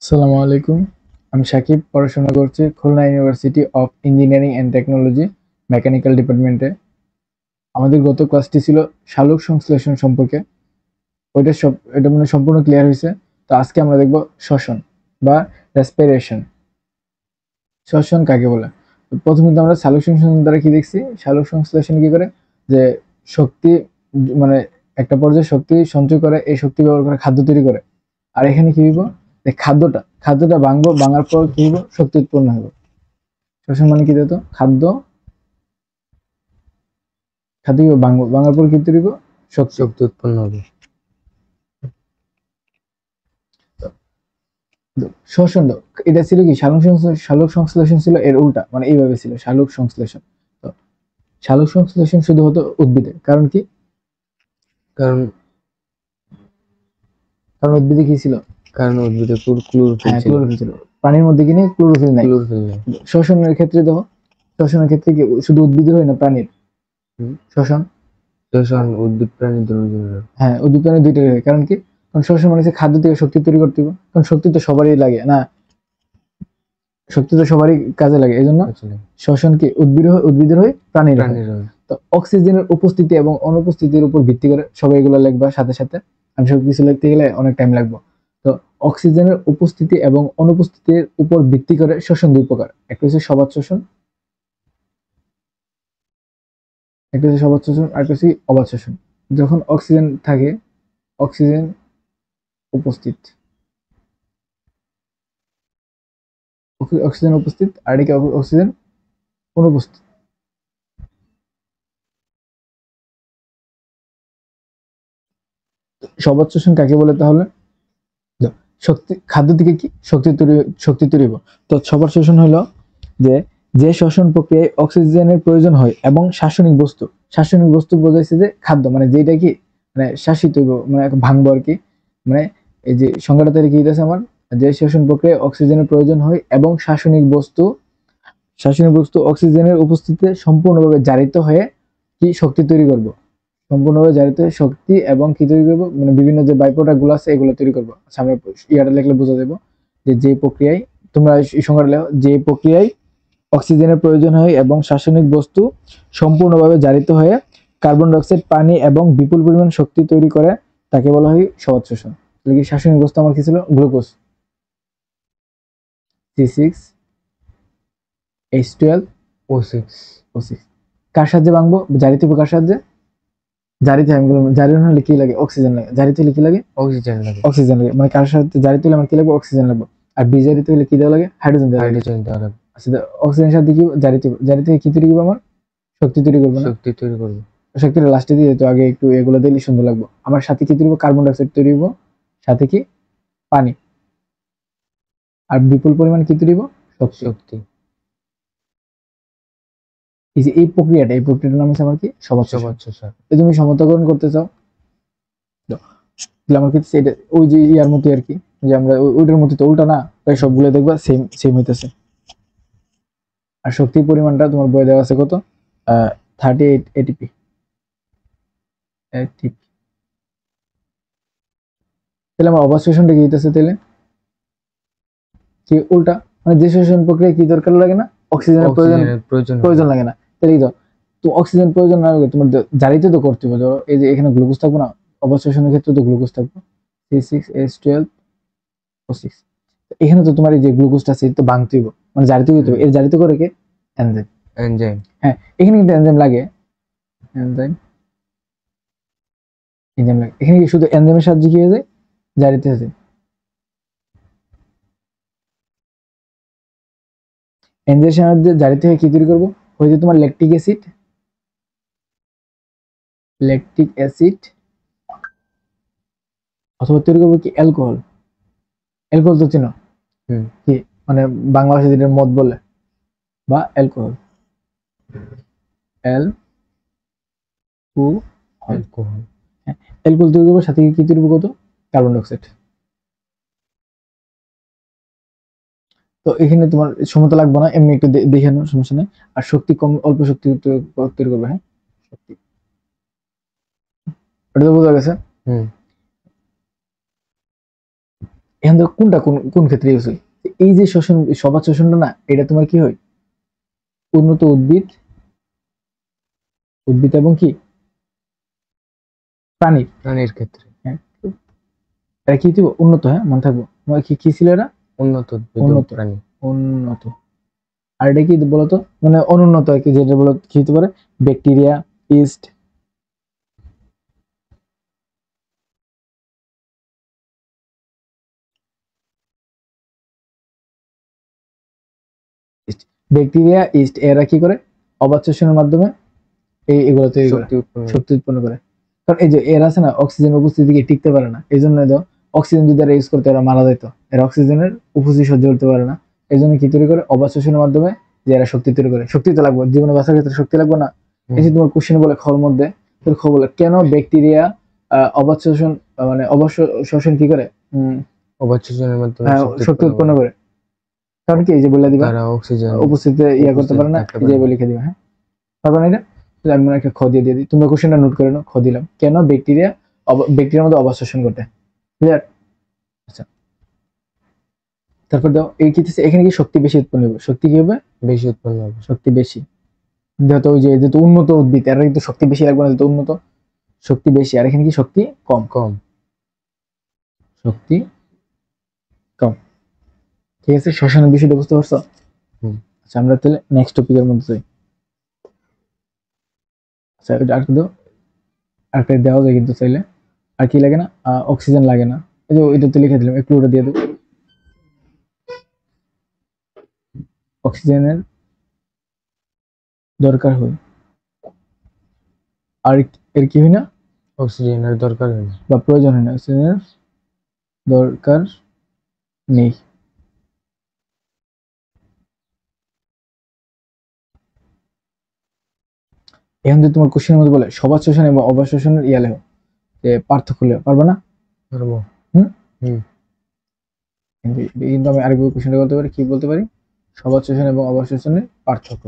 আসসালামু আলাইকুম। আমি সাকিব, পড়াশোনা করছি Khulna university of engineering and technology mechanical ডিপার্টমেন্টে। আমাদের গত ক্লাসটি ছিল সালোক সংশ্লেষণ সম্পর্কে। এটা মানে সম্পূর্ণ ক্লিয়ার হয়েছে। তো আজকে আমরা দেখব শ্বসন বা রেসপিরেশন। শ্বসন কাকে বলে? তো প্রথমে তো আমরা সালোক সংশ্লেষণ দ্বারা কি দেখছি? সালোক সংশ্লেষণ কি করে? যে শক্তি মানে একটা পর্যায়ে শক্তি সঞ্চয় করে, এই শক্তি ব্যবহার করে খাদ্য তৈরি করে। আর এখানে কি হইব? যে খাদ্যটা ভাঙবো, ভাঙার পর কি হইব? শক্তি উৎপন্ন হবে। শ্বসন মানে কি দিত? খাদ্য কি ভাঙবো, ভাঙার পর কি তৈরি হইব? শক্তি। শক্তি উৎপন্ন হবে। শ্বসন এটা ছিল কি সালোক সংশ্লেষণ ছিল এর উল্টা, মানে এইভাবে ছিল সালোক সংশ্লেষণ। তো সালোক সংশ্লেষণ শুধু হতো উদ্ভিদে, কারণ কি? কারণ কারণ উদ্ভিদে কি ছিল? উদ্ভিদে ক্লোরোফিল ছিল। ক্লোরোফিল ছিল। প্রাণীর মধ্যে কি নেই? ক্লোরোফিল নাই। ক্লোরোফিল নেই। শ্বসনের ক্ষেত্রে দেখো, শ্বসনের ক্ষেত্রে কি শুধু উদ্ভিদের হয় না, প্রাণীর শ্বসন? শ্বসন উদ্ভিদ প্রাণী দুজনের। হ্যাঁ, উদ্ভিদ প্রাণী দুইটাই হয়। কারণ কি? কারণ শ্বসন মানে হচ্ছে খাদ্য থেকে শক্তি তৈরি করতে হবে। কারণ শক্তি তো সবারই লাগে না, শক্তি তো সবারই কাজে লাগে। এই জন্য শ্বসন কি উদ্ভিদের হয়, প্রাণীর হয়। তো অক্সিজেনের উপস্থিতি এবং অনুপস্থিতির উপর ভিত্তি করে সবাই এগুলো লিখবা সাথে সাথে। আমি সবকিছু লিখতে গেলে অনেক টাইম লাগবে। তো অক্সিজেনের উপস্থিতি এবং অনুপস্থিতির উপর ভিত্তি করে শ্বসন দুই প্রকার। একটা হচ্ছে সবাত শ্বসন, আর একটা হচ্ছে অবাত শ্বসন। যখন অক্সিজেন থাকে, অক্সিজেন উপস্থিত, অক্সিজেন উপস্থিত, আর এদিকে অক্সিজেন অনুপস্থিত। সবাত শ্বসন কাকে বলে তাহলে? খাদ্য থেকে কি শক্তি তৈরি হবে। তো সবার শোষণ হলো যে যে শ্বসন প্রক্রিয়ায় অক্সিজেনের প্রয়োজন হয় এবং শাসনিক বস্তু বোঝাইছে যে খাদ্য, মানে যেটা কি মানে শাসিত হইব, মানে ভাঙবো আর কি। মানে এই যে সংখ্যাটা তাহলে কি হইতেছে আমার? যে শ্বসন প্রক্রিয়ায় অক্সিজেনের প্রয়োজন হয় এবং শাসনিক বস্তু অক্সিজেনের উপস্থিতিতে সম্পূর্ণভাবে জারিত হয়ে কি শক্তি তৈরি করব। সম্পূর্ণভাবে জারিত হয়ে শক্তি এবং কি তৈরি করবো, মানে বিভিন্ন যে বাই প্রোডাক্ট গুলো আছে এগুলো তৈরি করবো। সামনে ইয়াটা লিখলে বোঝা যাবো যে প্রক্রিয়ায়, তোমরা এই সংখ্যাটা লেখো, যে প্রক্রিয়ায় অক্সিজেনের প্রয়োজন হয় এবং শাসনিক বস্তু সম্পূর্ণভাবে জারিত হয়ে কার্বন ডাইঅক্সাইড, পানি এবং বিপুল পরিমাণ শক্তি তৈরি করে, তাকে বলা হয় সবাত শোষণ। তাহলে কি শাসনিক বস্তু আমার কি ছিল? Glucose, C6H12O6। কার সাহায্যে ভাঙবো? জারিত হইব। কার সাহায্যে? জারিত হলে কি লাগে? অক্সিজেন লাগে। জারিত হলে কি লাগে? অক্সিজেন লাগে। মানে কার সাথে জারিত হলে আমার কি লাগবে? অক্সিজেন লাগবে। আর বিজারিত হলে কি দেওয়া লাগে? হাইড্রোজেন দেওয়া লাগে। আচ্ছা, অক্সিজেনের সাথে কি জারিত হয়ে কি তৈরি করবো? আমার শক্তি তৈরি করবো না? শক্তিটা লাস্টে দিয়ে, তো আগে একটু এগুলো দিলে সুন্দর লাগবে। আমার সাথে কি তৈরি হবো? কার্বন ডাইঅক্সাইড তৈরি হবো, সাথে কি? পানি। আর বিপুল পরিমাণ কি তৈরি হবো? শক্তি। এই যে এই প্রক্রিয়াটার নাম হচ্ছে আমার কি? সবাত শোষণ। তুমি সমতাকরণ করতে চাও, তাহলে আমার ক্ষেত্রে এটা ওই যে ইয়ার মতো আর কি, যে আমরা ওইটার মতো, তো উল্টা না, প্রায় সবগুলো দেখবা সেম সেম হইতেছে। আর শক্তির পরিমাণটা তোমার বইয়ে দেওয়া আছে কত? 38 এটিপি। তাহলে আমার অবাত শোষণটা কি হইতেছে? তাহলে কি উল্টা, মানে যে শোষণ প্রক্রিয়া কি দরকার লাগে না? অক্সিজেনের প্রয়োজন লাগে না। তাহলে তো অক্সিজেন প্রয়োজন না লাগে, তোমার জারিতে তো করতে হবে। ধরো এই যে এখানে গ্লুকোজ থাকবো না, অবাত শোষণের ক্ষেত্রে তো গ্লুকোজ থাকবে, C6H12O6। এখানে তো তোমার এই যে গ্লুকোজটা আছে তো ভাঙতে হইব, মানে জারিতে হইতে হবে। এর জারিত করে কে? এনজাইম। হ্যাঁ, এখানে কিন্তু এনজাইম লাগে। এখানে কি শুধু এনজাইমের সাহায্যে কি হয়ে যায়? জারিত হয়ে যায়। এনজাইমের সাহায্যে জারিত হয়ে কি তৈরি করবো? হয়তো তোমার ল্যাকটিক অ্যাসিড, অথবা তৈরি করবো কি? অ্যালকোহল তো চেনো কি, মানে বাংলাদেশে যেটা মদ বলে, বা অ্যালকোহল। অ্যালকোহল তৈরি করবো, সাথে কি তৈরি করবো? কত? Carbon dioxide. তো এখানে তোমার সমতা লাগবে না, এমনি একটু দেখে নাও, সমস্যা নেই। আর শক্তি কম, অল্প শক্তি তৈরি করবে। হ্যাঁ, শক্তি, এটা তো বোঝা গেছে। এখন তো কোনটা কোন কোন ক্ষেত্রে ইউজ হয়? এই যে শ্বসন, সবাত শ্বসনটা না, এটা তোমার কি হয়? উন্নত উদ্ভিদ, উদ্ভিদ এবং কি প্রাণী, প্রাণীর ক্ষেত্রে হ্যাঁ, এটা কি দিব উন্নত, হ্যাঁ মনে থাকবো। তোমার কি কি ছিল এটা? উন্নত উদ্ভিদ ও উন্নত, প্রাণী। উন্নত। আর এটা কি বলতো, মানে অনুন্নত আর কি, যেটা বলো কি হতে পারে? Bacteria, east. ব্যাকটেরিয়া, ইস্ট, এরা কি করে? অবাত শ্বসনের মাধ্যমে এগুলো তৈরি করে, শক্তি উৎপন্ন শক্তি উৎপন্ন করে। কারণ এই যে এরা আছে না, অক্সিজেন উপস্থিতিকে টিকতে পারে না, এই জন্য অক্সিজেন যদি এরা ইউজ করতে, এরা মারা যেত। এরা অক্সিজেনের উপস্থিতি সহ্য করতে পারে না, এই জন্য কি তৈরি করে? অবাত শ্বসনের মাধ্যমে যে এরা শক্তি তৈরি করে। শক্তি তো লাগবে, জীবনে বাঁচার ক্ষেত্রে শক্তি লাগবে না? এই যে তোমার কোশ্চেন বলে খর মধ্যে, তোর খবর বলে কেন ব্যাকটেরিয়া অবাত শ্বসন, মানে অবশ্য শ্বসন কি করে? অবাত শ্বসনের মাধ্যমে শক্তি উৎপন্ন করে। কারণ কি, এই যে বলে দিবা তারা অক্সিজেন উপস্থিতিতে ইয়া করতে পারে না, এই যে লিখে দিবা। হ্যাঁ, পারবা না এটা? তাহলে আমি একটা খ দিয়ে দিই, তোমরা কোশ্চেনটা নোট করে নাও। খ দিলাম, কেন ব্যাকটেরিয়া ব্যাকটেরিয়ার মধ্যে অবাত শ্বসন ঘটে। ক্লিয়ার? আচ্ছা, তারপর দাও এই কি এখানে কি শক্তি বেশি উৎপন্ন হবে? শক্তি কি হবে? বেশি উৎপন্ন হবে। শক্তি বেশি, যেহেতু ওই যে যেহেতু উন্নত উদ্ভিদ, এরা কিন্তু শক্তি বেশি লাগবে না, যেহেতু উন্নত, শক্তি বেশি। আর এখানে কি শক্তি কম, কম। শক্তি কম। ঠিক আছে, শ্বসনের বিষয়টা বুঝতে পারছো? আচ্ছা, আমরা তাহলে নেক্সট টপিকের মধ্যে যাই। আচ্ছা, এটা আর দাও, আরেকটা দেওয়া যায় কিন্তু চাইলে। আর কি লাগে না? অক্সিজেন লাগে না। এই যে এটা তো লিখে দিলাম, একটু ওটা দিয়ে দেবো। অক্সিজেনের দরকার হয়, আর এর কি হয় না? অক্সিজেনের দরকার হয় না বা প্রয়োজন হয় না, অক্সিজেনের দরকার নেই। এখন যদি তোমার কোশ্চেনের মধ্যে বলে সবাত শ্বসন এবং অবাত শ্বসনের ইয়া লেখো, যে পার্থক্য লেখো, পারবে না? পারবো। কিন্তু আমি আরেকবার কোশ্চেনটা বলতে পারি, কি বলতে পারি? সবাত শ্বসন এবং অবাত শ্বসনের পার্থক্য।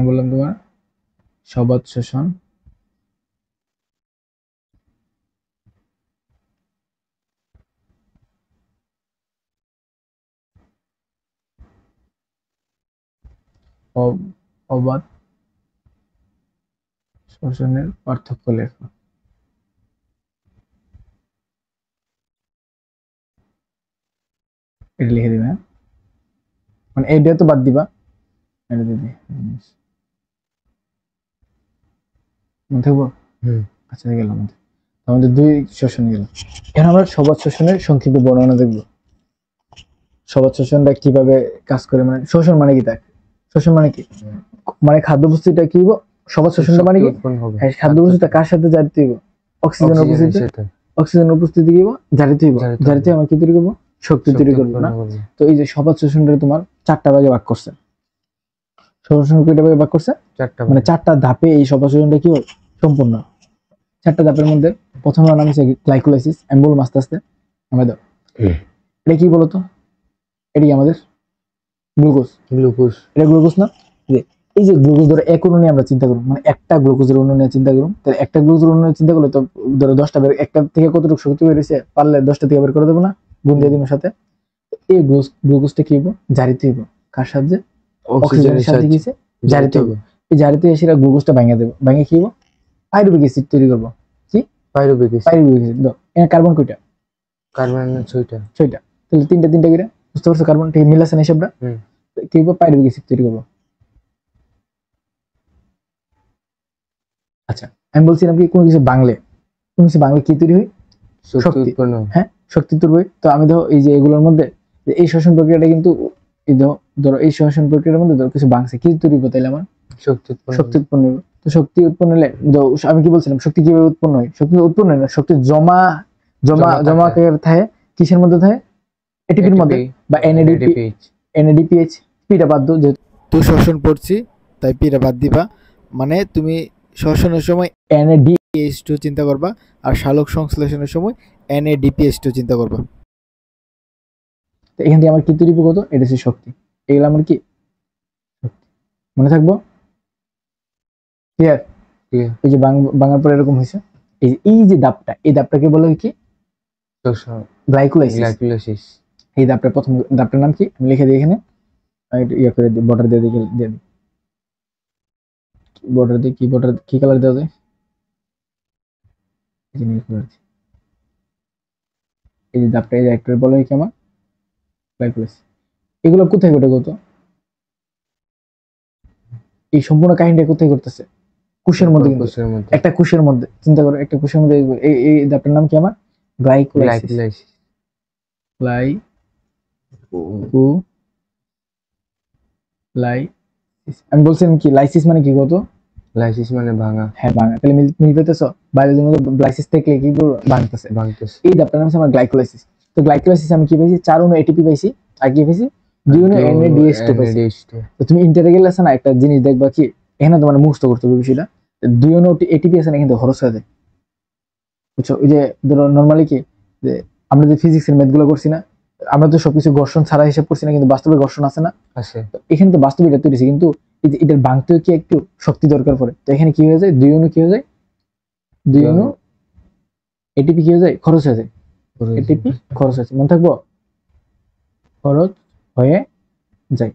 বললাম তোমার সবাত শ্বসন অবাত শ্বসনের পার্থক্য লেখো। এটা লিখে দিবে, হ্যাঁ, মানে এটা তো বাদ দিবা, এটা দিদি মনে থাকবো। আচ্ছা, গেলাম আমাদের দুই শ্বসন গেল। এখন আমরা সবাত শ্বসনের সংক্ষিপ্ত বর্ণনা দেখবো। সবাত শ্বসনটা কিভাবে কাজ করে, মানে শোষণ মানে কি? দেখ, শোষণ মানে কি? মানে খাদ্য বস্তুটা কি হইব? সবাত শ্বসনটা মানে কি? খাদ্য বস্তুটা কার সাথে জারিত হইব? অক্সিজেনের উপস্থিতি, অক্সিজেনের উপস্থিতি কি হইব? জারিত হইব। জারিত হয়ে আমরা কি তৈরি করবো? শক্তি তৈরি করবো না? তো এই যে সবাত শ্বসনটা তোমার চারটা ভাগে ভাগ করছে। শ্বসন কয়টা ভাগে ভাগ করছে? মানে চারটা ধাপে এই সবাত শ্বসনটা কি হয়? সম্পূর্ণ। চারটা ধাপের মধ্যে প্রথম নাম হচ্ছে গ্লাইকোলাইসিস। আমি বলবো আস্তে আস্তে, আমরা দাও। এটা কি বলতো? এটি আমাদের গ্লুকোজ। গ্লুকোজ, এটা গ্লুকোজ না? এই যে গ্লুকোজ ধরো এক অণু নিয়ে আমরা চিন্তা করব, মানে একটা গ্লুকোজের অণু নিয়ে চিন্তা করব, তাহলে একটা গ্লুকোজের অণু নিয়ে চিন্তা করলে তো ধরো 10টা বের, একটা থেকে কতটুকু শক্তি বের হইছে, পারলে 10টা থেকে বের করে দেবো না, গুণ দিয়ে দিব সাথে। এই গ্লুকোজটা কি হইব? জারিত হইব। কার সাহায্যে? অক্সিজেনের সাহায্যে কিসে জারিত হইব। এই জারিত এসে গ্লুকোজটা ভাঙিয়ে দেব, ভাঙিয়ে কি হইব? পাইরুভিক অ্যাসিড তৈরি করব। কি? Pyruvic acid. পাইরুভিক অ্যাসিড দাও। এখানে কার্বন কয়টা? কার্বন 6টা। 6টা, তাহলে তিনটা তিনটা করে, বুঝতে পারছো? কার্বন ঠিক মিল আছে না হিসাবটা? কি হইব? পাইরুভিক অ্যাসিড তৈরি করব। আচ্ছা, আমি বলছিলাম কি কোনো কিছু বাংলে, কোনো কিছু বাংলে কি তৈরি হয়? শক্তি উৎপন্ন। হ্যাঁ, শক্তি তৈরি হয়। তো আমি ধরো এই যে এগুলোর মধ্যে এই শ্বসন প্রক্রিয়াটা কিন্তু এই ধরো এই শ্বসন প্রক্রিয়ার মধ্যে ধরো কিছু বাংছে, কি তৈরি হবে তাইলে আমার? শক্তি উৎপন্ন হবে। তো শক্তি উৎপন্ন হলে আমি কি বলছিলাম, শক্তি কিভাবে উৎপন্ন হয়? শক্তি উৎপন্ন হয় না, শক্তি জমা জমা জমা থাকে কিসের মধ্যে থাকে? এটিপির মধ্যে বা এনএডিপি, NADPH, পিটা বাদ দাও, যেহেতু শ্বসন পড়ছি তাই পিটা বাদ দিবা। মানে তুমি শ্বসনের সময় NADPH2 চিন্তা করবা, আর সালোক সংশ্লেষণের সময় NADPH2 চিন্তা করবা। তো এখান থেকে আমার কি তৈরি হবে, কত, এটা হচ্ছে শক্তি। এগুলো আমার কি শক্তি, মনে থাকবো? ক্লিয়ার? ক্লিয়ার। এই যে বাংলার পরে এরকম হয়েছে, এই যে দাবটা, এই দাবটাকে বলে কি? গ্লাইকোলাইসিস। গ্লাইকোলাইসিস। এই দাবটা, প্রথম দাবটার নাম কি আমি লিখে দিই এখানে, ইয়ে করে দিই, বর্ডার দিয়ে দিই, বর্ডার দিয়ে কি, বর্ডার কি কালার দেওয়া যায়, এই যে দাবটা, এই যে একটা বলে কি আমার গ্লাইকোলাইসিস। এগুলো কোথায় ঘটে কত? এই সম্পূর্ণ কাহিনীটা কোথায় করতেছে? কোষের মধ্যে। কিন্তু একটা কোষের মধ্যে চিন্তা করো, একটা কোষের মধ্যে এই দাবটার নাম কি আমার? গ্লাইকোলাইসিস। আমি বলছিলাম কি লাইসিস মানে কি, কত? লাইসিস মানে ভাঙা। হ্যাঁ, ভাঙা। তাহলে মিল পেতেছ, বায়োলজির মধ্যে গ্লাইসিস থেকে কি ভাঙতেছে। এই দাবটার নাম হচ্ছে আমার গ্লাইকোলাইসিস। তো গ্লাইকোলাইসিস আমি কি পাইছি? 4 অণু ATP পাইছি, আর কি পাইছি? 2 অণু NADH2 পাইছি। তো তুমি ইন্টারে গেলে আছে না, একটা জিনিস দেখবা কি, এখানে তোমার মুখস্থ করতে হবে বিষয়টা। 2 অণু ATP আছে না, কিন্তু খরচ হয়ে যায়, বুঝছো? ওই যে ধরো নরমালি কি, যে আমরা যে ফিজিক্সের ম্যাথ গুলো করছি না, আমরা তো সবকিছু ঘর্ষণ ছাড়া হিসাব করছি না, কিন্তু বাস্তবে ঘর্ষণ আছে না, আছে। এখানে তো বাস্তবে এটা তৈরি, কিন্তু এই যে এটার ভাঙতেও কি একটু শক্তি দরকার পড়ে। তো এখানে কি হয়ে যায়, 2 অণু কি হয়ে যায়, 2 অণু ATP কি হয়ে যায়, খরচ হয়ে যায়। ATP খরচ হয়েছে, মনে থাকবো, খরচ হয়ে যায়।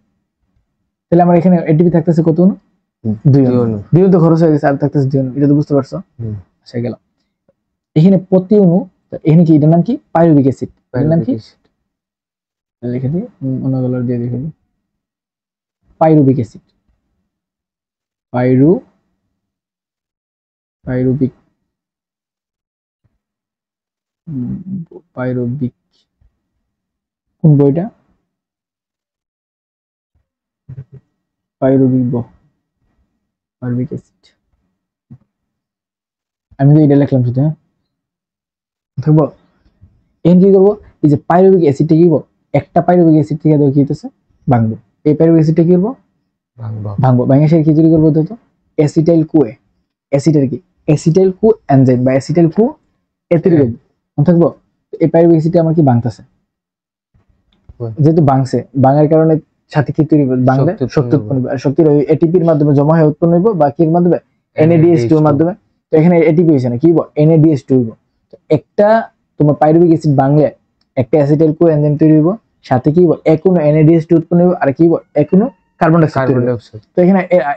তাহলে আমার এখানে ATP থাকতেছে কত অণু? 2 অণু। 2 অণু তো খরচ হয়ে গেছে, আর থাকতেছে 2 অণু, এটা তো বুঝতে পারছো? আচ্ছা, গেলাম এখানে প্রতি অণু। এখানে কি, এটার নাম কি? Pyruvic acid. এর নাম কি? লিখে দিই, অন্য কালার দিয়ে লিখে দিই, পাইরুভিক অ্যাসিড। পাইরুভিক পাইরুভিক কোন বইটা? Pyruvic acid. আমি তো এটা লিখলাম শুধু, হ্যাঁ থাকবো। এখন কি করবো, এই যে পাইরুভিক অ্যাসিডটা কি করবো, একটা পাইরুভিক অ্যাসিড থেকে কি হইতেছে, ভাঙবো। এই পাইরুভিক অ্যাসিডটা কি করবো, ভাঙবো। ভাঙে সে কি তৈরি করবো, তো অ্যাসিটাইল কোয়ে। অ্যাসিডের কি, অ্যাসিটাইল কো এনজাইম বা অ্যাসিটাইল কো এ তৈরি করবো, মনে থাকবো। এই পাইরুভিক অ্যাসিডটা আমার কি ভাঙতেছে, যেহেতু ভাঙছে, ভাঙার কারণে সাথে কি তৈরি হবে, বাংলা শক্তি উৎপন্ন হবে। আর শক্তির ওই এটিপির মাধ্যমে জমা হয়ে উৎপন্ন হইব, বা কির মাধ্যমে, NADH2 এর মাধ্যমে। তো এখানে এটিপি হইছে না, কি হইব, NADH2 হইব। তো একটা তোমার পাইরুভিক অ্যাসিড ভাঙলে একটা অ্যাসিটাইল কো এনজাইম তৈরি হইব, সাথে কি হইব, একুনো NADH2 উৎপন্ন হইব, আর কি হইব, একুনো কার্বন ডাই অক্সাইড। তো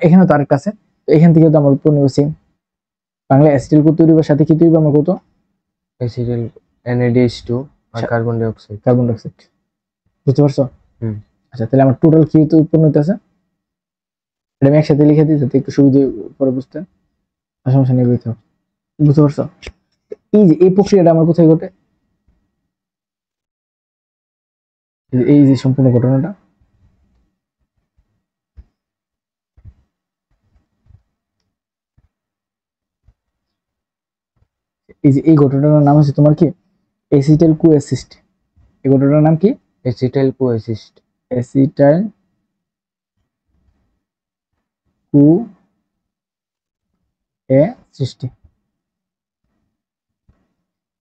এখানে তো আরেকটা আছে, তো এখান থেকে তো আমার উৎপন্ন হইব সেম বাংলা অ্যাসিটাইল কো তৈরি হইব, সাথে কি তৈরি হইব, আমার কত, অ্যাসিটাইল NADH2 আর কার্বন ডাই অক্সাইড। বুঝতে পারছো? আচ্ছা, তাহলে আমার টোটাল কি উৎপন্ন হইতেছে, এটা আমি একসাথে লিখে দিই যাতে একটু সুবিধা পরে বুঝতে, সমস্যা নেই, বুঝতে পারছো? এই যে এই প্রক্রিয়াটা আমার কোথায় ঘটে, এই যে সম্পূর্ণ ঘটনাটা, এই যে এই ঘটনাটার নাম হচ্ছে তোমার কি, অ্যাসিটাইল কো অ্যাসিস্ট। এই ঘটনাটার নাম কি, অ্যাসিটাইল কো অ্যাসিস্ট। অ্যাসিটাইল কো অ্যাসিস্ট।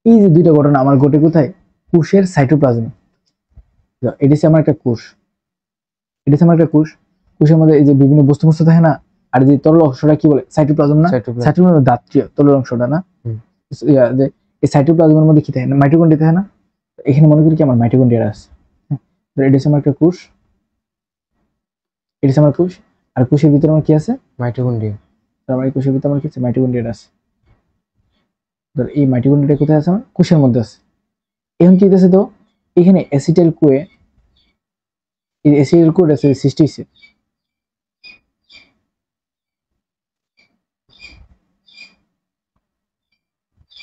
এই যে দুইটা ঘটনা আমার ঘটে কোথায়, কোষের সাইটোপ্লাজমে। এটা হচ্ছে আমার একটা কোষ, কোষের মধ্যে এই যে বিভিন্ন বস্তু থাকে না, আর যে তরল অংশটা কি বলে, সাইটোপ্লাজম না? সাইটোপ্লাজম দাত্রীয় তরল অংশটা না? যে এই সাইটোপ্লাজমের মধ্যে কি থাকে না, মাইটোকন্ড্রিয়া থাকে না? এখানে মনে করি কি আমার মাইটোকন্ড্রিয়া আছে। এটা হচ্ছে আমার একটা কোষ, এটা হচ্ছে আমার কোষ, আর কোষের ভিতরে আমার কি আছে, মাইটোকন্ড্রিয়া। আমার এই কোষের ভিতরে আমার কি আছে, মাইটোকন্ড্রিয়া আছে। এই মাইটোকন্ড্রিয়া কোথায় আছে, আমার কোষের মধ্যে আছে। এখন কি হইতেছে, তো এখানে অ্যাসিটাইল কোয়ে, এই অ্যাসিটাইল কোড আছে সৃষ্টি হইছে,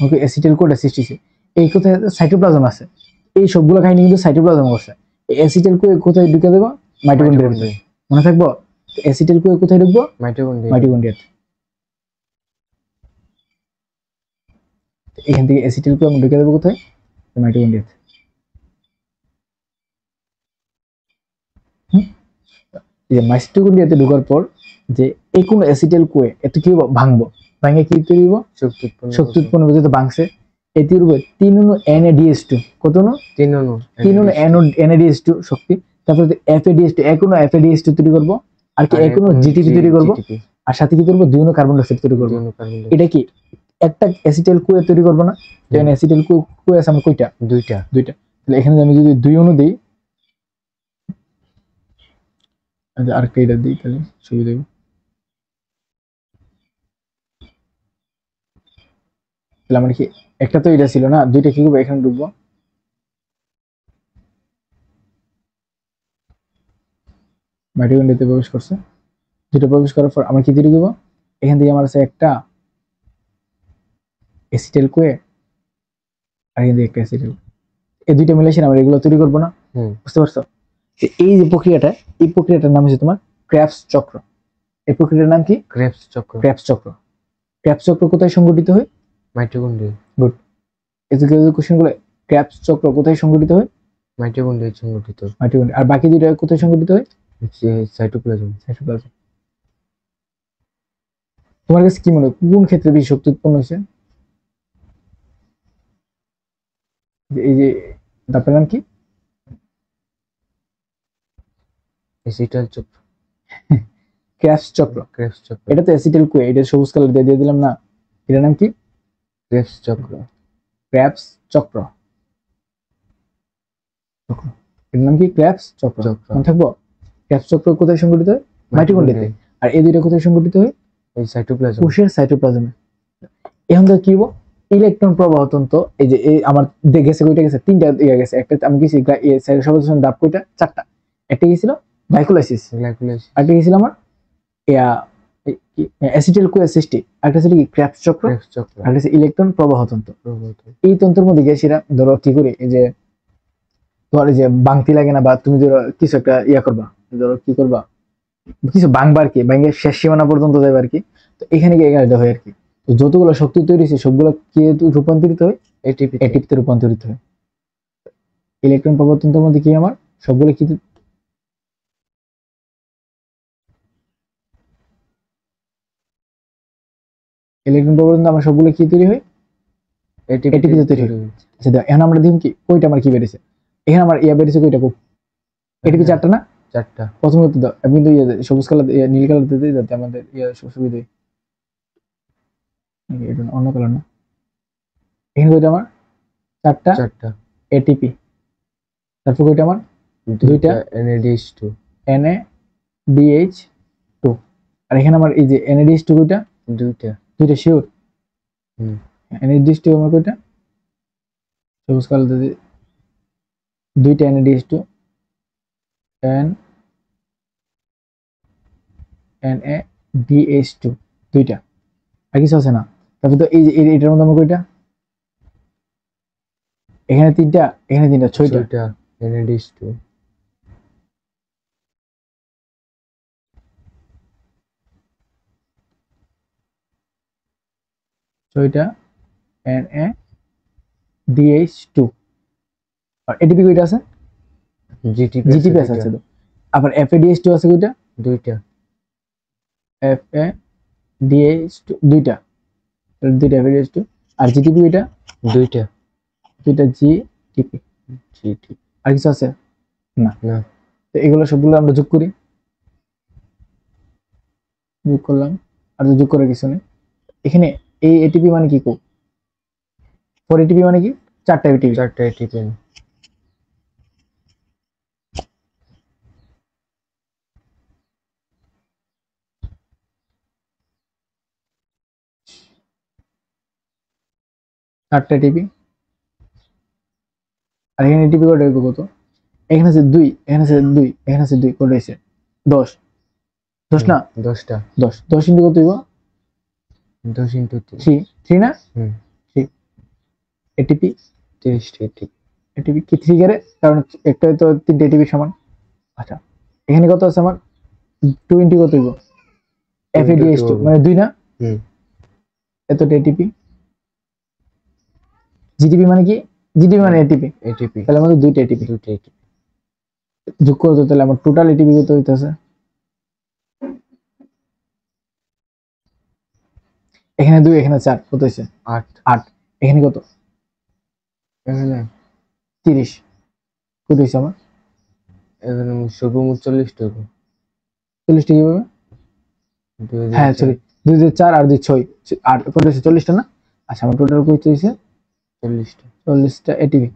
ওকে, অ্যাসিটাইল কোড সৃষ্টি হইছে। এই কোথায় সাইটোপ্লাজম আছে, এই সবগুলো কাহিনী কিন্তু সাইটোপ্লাজম করছে। এই অ্যাসিটাইল কোয়ে কোথায় ঢুকে দেবো, মাইটোকন্ড্রিয়াতে, মনে থাকবো। অ্যাসিটাইল কোয়ে কোথায় ঢুকবো, মাইটোকন্ড্রিয়াতে। এখান থেকে অ্যাসিটাইল কোয়ে আমি ঢুকে দেবো কোথায়, মাইটোকন্ড্রিয়াতে। এই যে মাইটোকন্ড্রিয়াতে ঢোকার পর যে এই কোন অ্যাসিটাইল কোয়ে এত কি হইব ভাঙবো, ভাঙে কি তৈরি হইব, শক্তি উৎপন্ন হবে। যেহেতু ভাঙছে এটি হইব 3 অণু NADH2, কত অণু, 3 অণু NADH2 শক্তি। তারপরে FADH2, এক অণু FADH2 তৈরি করব, আর কি এক অণু GTP তৈরি করব, আর সাথে কি করব, 2 অণু কার্বন ডাই অক্সাইড তৈরি করব। এটা কি একটা অ্যাসিটাইল কোয়ে তৈরি করব না? এখানে অ্যাসিটাইল কোয়ে আছে আমার কয়টা, দুইটা। তাহলে এখানে আমি যদি 2 অণু দেই, আর কয়টা দিই তাহলে সুবিধা হবে। তাহলে আমার কি একটা তো এটা ছিল না, দুইটা কি করবো, এখানে ঢুকবো, মাইটোকন্ড্রিয়াতে প্রবেশ করছে, দুটো প্রবেশ করার পর আমরা কি তৈরি করবো, এখান থেকে আমার আছে একটা অ্যাসিটাইল কোয়ে, আর এখান থেকে একটা অ্যাসিটাইল, এই দুইটা মিলে আমরা এগুলো তৈরি করবো না? বুঝতে পারছো? এই যে প্রক্রিয়াটা, এই প্রক্রিয়াটার নাম হচ্ছে তোমার ক্রেবস চক্র। এই প্রক্রিয়ার নাম কি? ক্রেবস চক্র। ক্রেবস চক্র কোথায় সংঘটিত হয়? মাইটোকন্ড্রিয়া। গুড। কোশ্চেন গুলো, ক্রেবস চক্র কোথায় সংঘটিত হয়? মাইটোকন্ড্রিয়া সংঘটিত। আর বাকি দুইটা কোথায় সংঘটিত হয়? সাইটোপ্লাজম। তোমার কাছে কি মনে হয় কোন ক্ষেত্রে বেশি শক্তি উৎপন্ন হয়েছে? এই যে তারপরে নাম কি? অ্যাসিটাইল চক্র। ক্রেবস চক্র। এটা তো অ্যাসিটাইল কোয়ে, এটা সবুজ কালার দিয়ে দিলাম না, এটার নাম কি? ক্রেবস চক্র। এটার নাম কি? ক্রেবস চক্র। মনে থাকবো? ক্রেবস চক্র কোথায় সংঘটিত হয়? মাইটোকন্ড্রিয়াতে। আর এই দুইটা কোথায় সংঘটিত হয়? এই সাইটোপ্লাজম। কোষের সাইটোপ্লাজমে। এখন তো কি হবো, ইলেকট্রন প্রবাহ তন্ত্র, এই যে এই আমার গেছে কয়টা গেছে, 3টা ইয়া গেছে। একটা আমি গেছি সর্বপ্রথম ধাপ কয়টা, 4টা। একটা গেছিল গ্লাইকোলাইসিস, একটা গেছিল আমার ইয়া অ্যাসিটাইল কোয়ে সৃষ্টি, একটা ছিল কি ক্রেবস চক্র, আর একটা ইলেকট্রন প্রবাহ তন্ত্র। এই তন্ত্রের মধ্যে গেছিরা ধরো কি করে, এই যে তোমার এই যে বাংতি লাগে না, বা তুমি ধরো কিছু একটা ইয়া করবা, ধরো কি করবা, কিছু ভাঙবার কি ভাঙে শেষ সীমানা পর্যন্ত যাবে আর কি। তো এখানে কি কাজটা হয় আর কি, তো যতগুলো শক্তি তৈরি হয়েছে সবগুলো কি রূপান্তরিত হয়? এটিপিতে রূপান্তরিত হয়। ইলেকট্রন প্রবর্তনের মধ্যে কি আমার সবগুলো কি, ইলেকট্রন প্রবর্তন আমার সবগুলো কি তৈরি হয়? এটিপিতে তৈরি হয়। আচ্ছা দেখো এখন আমরা দেখি কি কয়টা আমার কি বেরিয়েছে, এখানে আমার ইয়া বেরিয়েছে কয়টা, এটিপি 4টা না? 4টা। প্রথম করতে দাও, আমি কিন্তু সবুজ কালার নীল কালার দিতে যাতে আমাদের সুবিধা হয়। এটা অন্য কালার না, এখানে কয়টা আমার? 4টা এটিপি। তারপর কয়টা আমার? 2টা NADH2। NADH2। আর এখানে আমার এই যে NADH2 কয়টা? 2টা শিওর? NADH2 আমার কয়টা? সবুজ কালার দিতে 2টা NADH2, NADH2 2টা, আর কিছু আছে না? তারপর তো এই যে এটার মধ্যে আমার কয়টা? এখানে 3টা, এখানে 3টা, 6টা NADH2। 6টা NADH2। আর এটিপি কয়টা আছে? জিটিপি আছে। তো আবার FADH2 আছে কয়টা? 2টা। FADH2 2টা, 2টা FADH2। আর জিটিপি কয়টা? 2টা। 2টা জিটিপি। আর কিছু আছে না? তো এগুলো সবগুলো আমরা যোগ করি, যোগ করলাম, আর যোগ করার কিছু নেই এখানে। এই এটিপি মানে কি, 4 এটিপি মানে কি? 4টা এটিপি। 4টা এটিপি। আর এখানে এটিপি কত হইব, কত? এখানে আছে 2, এখানে আছে 2, এখানে আছে 2, কত হইছে? 10 না? 10 ইনটু কত হইব? 10 ইনটু 3 না? 3 এটিপি। 30টা এটিপি কি 3 করে, কারণ একটা তো 3টা এটিপি সমান। আচ্ছা এখানে কত আছে আমার? 2 ইনটু কত হইব? FADH2 মানে 2 না? এতটা এটিপি। জিটিপি মানে কি? জিটিপি মানে এটিপি। তাহলে আমাদের 2টা এটিপি। যোগ করতে তাহলে আমার টোটাল এটিপি কত হইতাছে? এখানে 2 এখানে 4 কত হইছে 8 8 এখানে কত এখানে 30 কত হইছে আমার এখানে সর্বমোট 40 টাকা 40 টা কিভাবে হ্যাঁ সরি 2 দিয়ে 4 আর 2 6 8 কত হইছে 40 টা না আচ্ছা আমার টোটাল কত হইছে 40 টা 40 টা এটিপি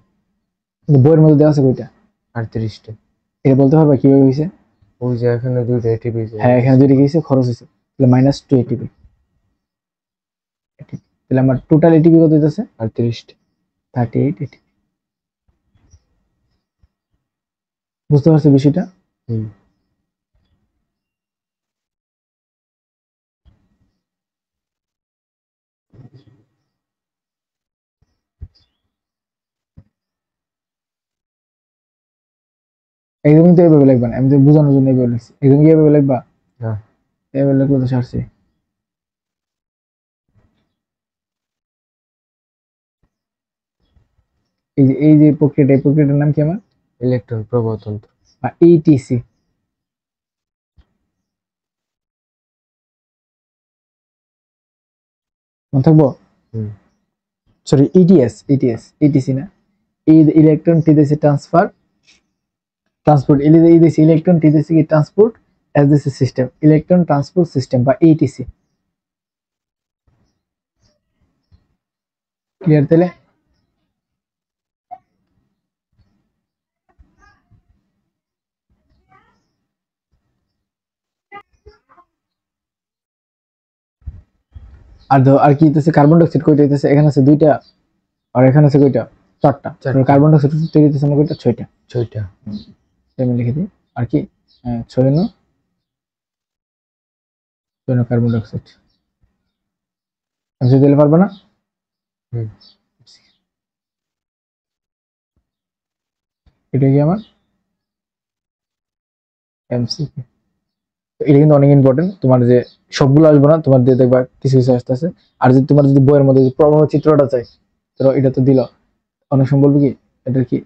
কিন্তু বইয়ের মধ্যে দেওয়া আছে কয়টা 38 টা এটা বলতে পারবা কিভাবে হইছে ওই যে এখানে দুইটা এটিপি হ্যাঁ এখানে দুইটা গিয়েছে খরচ হইছে তাহলে -2 এটিপি তাহলে আমার টোটাল এটিপি কত হইতাছে 38 টা 38 এটিপি বুঝতে পারছো বিষয়টা হুম একদমই তো এইভাবে লিখবা না আমি তো বোঝানোর জন্য এইভাবে লিখছি একদম কি এইভাবে লিখবা হ্যাঁ এইভাবে লিখলে তো সারছি এই যে প্রক্রিয়াটা এই প্রক্রিয়াটার নাম কি আমার ইলেকট্রন প্রবাহতন্ত্র বা ইটিসি মনে থাকবো হুম সরি ইটিসি না এই ইলেকট্রন টি দিছে ট্রান্সপোর্ট এই দিছে ইলেকট্রন টি দিছে কি transport as this system electron transport system বা ইটিসি ক্লিয়ার তাহলে আর কি দিতেছে কার্বন ডাইঅক্সাইড কয়টা দিতেছে এখানে আছে 2টা আর এখানে আছে কয়টা 4টা কার্বন ডাইঅক্সাইড তৈরি দিতেছে আমরা কয়টা 6টা 6টা আমি লিখে দিই আর কি 6 নো কার্বন ডাইঅক্সাইড আমি দিতে পারবো না হুম এটা কি আমার এমসিকিউ এটা কিন্তু অনেক ইম্পর্টেন্ট তোমার যে সবগুলো আসবে না তোমার দিয়ে দেখবা কিছু কিছু আসতে আছে আর যদি তোমার যদি বইয়ের মধ্যে প্রবাহ চিত্রটা চাই তো এটা তো দিল অনেক সময় বলবো কি এটা কি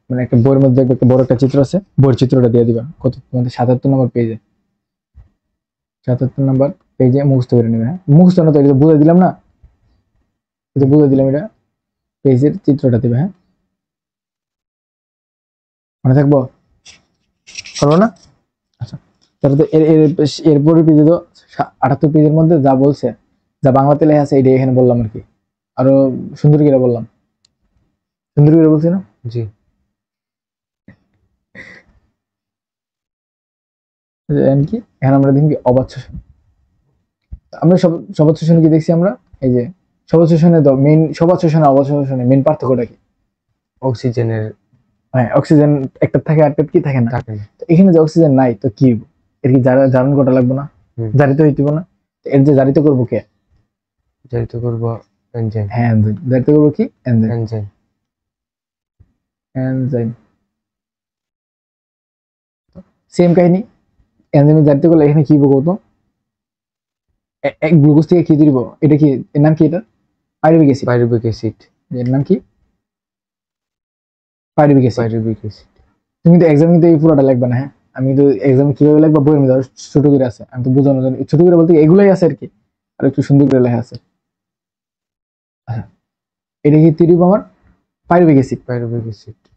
মানে একটা বইয়ের মধ্যে দেখবে একটা বড় একটা চিত্র আছে বইয়ের চিত্রটা দিয়ে দিবা কত তোমাদের 77 নম্বর পেজে 77 নম্বর পেজে মুখস্থ করে নেবে হ্যাঁ মুখস্থ না তো এটা বুঝে দিলাম না এটা বুঝে দিলাম এটা পেজের চিত্রটা দিবে হ্যাঁ মনে থাকবো পারবো না আচ্ছা তাহলে তো এরপরে পেজে তো 78 পেজের মধ্যে যা বলছে যা বাংলাতে লেখা আছে এটা এখানে বললাম আর কি আরো সুন্দর করে বললাম সুন্দর করে বলছি না জি কি এখন আমরা দেখি অবাধ শোষণ আমরা সবাধ শোষণ কি দেখছি আমরা এই যে সবাধ শোষণে তো মেইন সবাধ শোষণে অবাধ শোষণে মেইন পার্থক্যটা কি অক্সিজেনের হ্যাঁ অক্সিজেন একটা থাকে আর কি থাকে না থাকে না তো এখানে যে অক্সিজেন নাই তো কি এর কি জারণ করা লাগবে না জারিত হইতিব না এর যে জারিত করবো কে জারিত করব এনজাইম হ্যাঁ জারিত করবো কি এনজাইম এনজাইম সেম কাহিনী এনজাইমে জারিত করলে এখানে কি বলবো তো এক গ্লুকোজ থেকে কি দিব এটা কি এর নাম কি এটা পাইরুভিক অ্যাসিড এর নাম কি পাইরুভিক অ্যাসিড তুমি তো এক্সামে তো এই পুরোটা লিখবে না হ্যাঁ আমি তো এক্সামে কিভাবে লিখবা বইয়ের মধ্যে ছোট করে আছে আমি তো বোঝানোর জন্য ছোট করে বলতে এগুলাই আছে আর কি আর একটু সুন্দর করে লেখা আছে এটা কি তৈরি আমার পাইরুভিক অ্যাসিড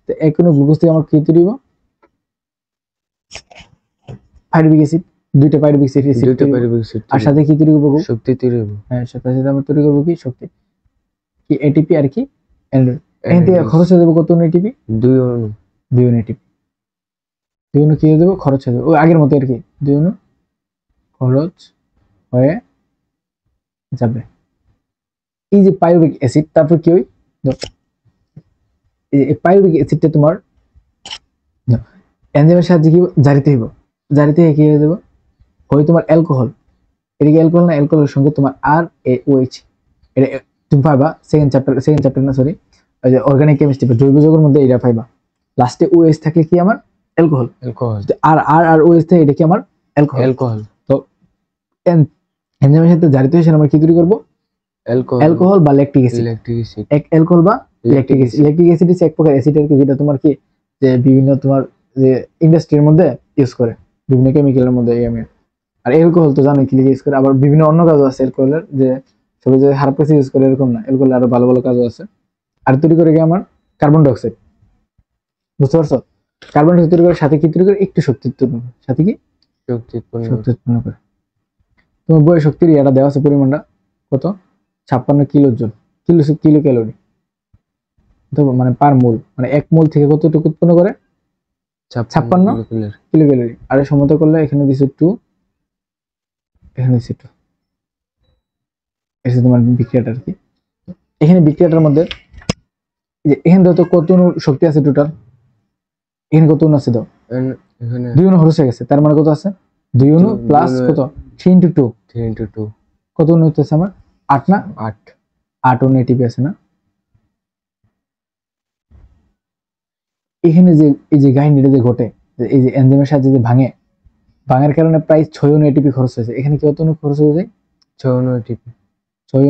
তো এক কোনো গ্লুকোজ থেকে আমার কি তৈরি পাইরুভিক অ্যাসিড দুইটা পাইরুভিক অ্যাসিড আর সাথে কি তৈরি করবো শক্তি তৈরি হবে হ্যাঁ সাথে সাথে আমরা তৈরি করবো কি শক্তি কি এটিপি আর কি এখান থেকে খরচ হয়ে যাবে কত এটিপি 2 অণু 2 এটিপি 2 অণু কি হয়ে যাবে খরচ হয়ে যাবে ওই আগের মতো আর কি 2 অণু খরচ হয়ে যাবে এই যে পাইরুভিক অ্যাসিড তারপর কি হয় এই পাইরুভিক অ্যাসিডটা তোমার এনজাইমের সাহায্যে কি জারিত হইব জারিত হয়ে কি হয়ে যাবে হয় তোমার অ্যালকোহল এটা কি অ্যালকোহল না অ্যালকোহলের সঙ্গে তোমার আর এ ওএইচ এটা তুমি পাইবা সেকেন্ড চ্যাপ্টার না সরি ওই যে অর্গানিক কেমিস্ট্রি বা জৈব যৌগের মধ্যে এটা পাইবা লাস্টে ওএইচ থাকলে কি আমার অ্যালকোহল আর ওএইচ থাকে এটা কি আমার অ্যালকোহল তো এনজাইমের সাথে জারিত হয়ে আমরা কি তৈরি করব অ্যালকোহল বা ল্যাকটিক অ্যাসিড অ্যালকোহল বা ল্যাকটিক অ্যাসিড হচ্ছে এক প্রকার অ্যাসিড আর কি যেটা তোমার কি যে বিভিন্ন তোমার যে ইন্ডাস্ট্রির মধ্যে ইউজ করে বিভিন্ন কেমিক্যালের মধ্যে অ্যামিনো। আর অ্যালকোহল তো জানোই কি লিখে ইউজ করে, আবার বিভিন্ন অন্য কাজও আছে অ্যালকোহলের, যে সবাই যে খারাপ কাজে ইউজ করে এরকম না, অ্যালকোহলের আরো ভালো ভালো কাজও আছে। আর তৈরি করে কি আমার কার্বন ডাইঅক্সাইড, বুঝতে পারছো? কার্বন ডাইঅক্সাইড তৈরি করে সাথে কি তৈরি করে, একটু শক্তি উৎপন্ন করে, সাথে কি শক্তি উৎপন্ন শক্তি উৎপন্ন করে। তোমার বইয়ে শক্তির এটা দেওয়া আছে পরিমাণটা কত, 56 কিলো জুল, কিলো ক্যালোরি, তো মানে পার মোল, মানে এক মোল থেকে কতটুকু উৎপন্ন করে, 56 কিলো ক্যালোরি। আর সমতা করলে এখানে দিছে 2, এখানে দিছে 2, এটা তোমার বিক্রিয়াটা আর কি। এখানে বিক্রিয়াটার মধ্যে যে এখানে তো কত অণু শক্তি আছে টোটাল, এখানে কত অণু আছে দাও, এখানে 2 অণু খরচ হয়ে গেছে, তার মানে কত আছে 2 অণু প্লাস কত 3 into 2, 3 into 2 কত অণু হচ্ছে আমার 8 না, 8 অণু এটিপি আছে না। এখানে যে এই যে গাইন্ডিটা যে ঘটে, এই যে এনজাইমের সাহায্যে যে ভাঙার কারণে প্রায় 6 অণু এটিপি খরচ হয়েছে। এখানে কত অণু খরচ হয়ে যায়, 6 অণু এটিপি, 6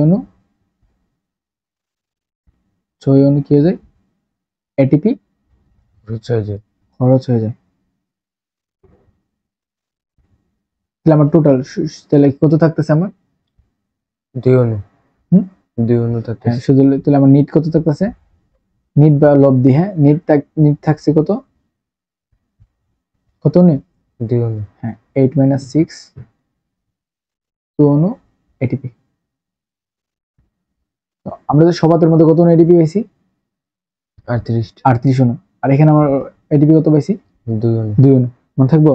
অণু কি হয়ে যায়, এটিপি খরচ হয়ে যায়। তাহলে আমার টোটাল তাহলে কত থাকতেছে আমার 2 অণু, হুম 2 অণু থাকতেছে। হ্যাঁ, শুধু তাহলে আমার নিট কত থাকতেছে, নিট বা লব্ধি, হ্যাঁ নিট থাকছে কত, কত অণু 2 অণু, হ্যাঁ 8 - 6 2 অণু এটিপি। তো আমরা যে সবাতের মধ্যে কত অণু এটিপি পাইছি, 38 অণু। আর এখানে আমার এটিপি কত পাইছি, 2 অণু, 2 অণু, মনে থাকবো।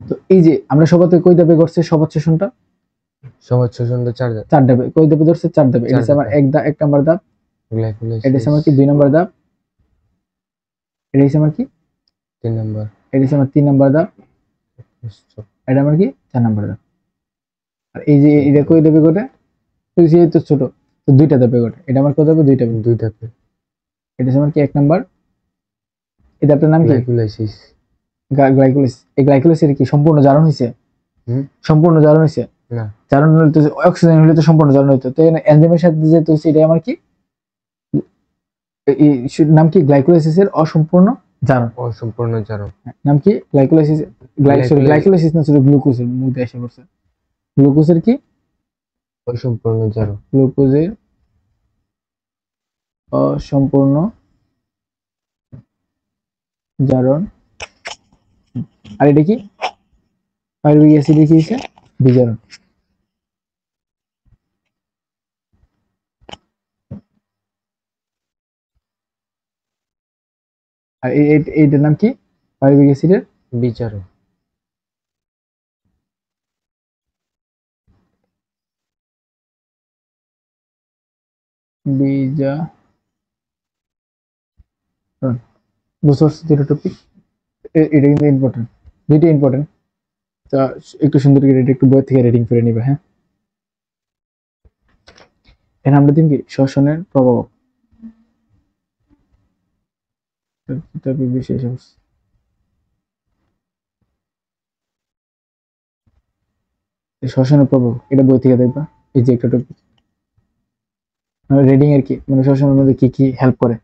তো এই যে আমরা সবাতে কই ধাপে করছে সবাত শোষণটা, সবার শোষণটা 4 ধাপে, কই ধাপে ধরছে 4 ধাপে। এটা হচ্ছে আমার এক নাম্বার ধাপ, এটা হচ্ছে আমার কি 2 নাম্বার ধাপ, এটা হচ্ছে আমার কি 3 নাম্বার, এটা হচ্ছে আমার 3 নাম্বার ধাপ, এটা আমার কি 4 নাম্বার ধাপ। আর এই যে এটা কই ধাপে ঘটে, যেহেতু ছোট তো 2টা ধাপে ঘটে। এটা আমার কত ধাপে, 2টা ধাপে। 2 ধাপে। এটা হচ্ছে আমার কি 1 নাম্বার, এই ধাপটার নাম কি গ্লাইকোলাইসিস। গ্লাইকোলাইসিস। এই গ্লাইকোলাইসিস কি সম্পূর্ণ জারণ হইছে, সম্পূর্ণ জারণ হইছে না, জারণ হলে তো অক্সিজেন হলে তো সম্পূর্ণ জারণ হইতো। তো এখানে এনজাইমের সাথে যেহেতু হচ্ছে, এটা আমার কি এই নাম কি গ্লাইকোলাইসিসের অসম্পূর্ণ জারণ, নাম কি গ্লাইকোলাইসিস, গ্লাইকোলাইসিস না শুধু গ্লুকোজের মধ্যে এসে পড়ছে, গ্লুকোজের কি অসম্পূর্ণ জারণ, গ্লুকোজের অসম্পূর্ণ জারণ। আর এটা কি পাইরুভিক অ্যাসিডের কি হইছে বিজারণ। আর এইটার নাম কি পাইরুভিক অ্যাসিডের বিজারণ। বিজারণ। বুঝতে পারছো দুটো টপিক, এটা কিন্তু ইম্পর্টেন্ট, দুইটা ইম্পর্টেন্ট। তা একটু সুন্দর করে এটা একটু বই থেকে রিডিং করে নিবে। হ্যাঁ, এখানে আমরা দিন কি শ্বসনের প্রভাব, টপিক বেশি এসে পড়ছে। শ্বসনের প্রভাব এটা বই থেকে দেখবা, এই যে একটা টপিক রিডিং এর কি মানে শ্বসনের মধ্যে কি কি হেল্প করে।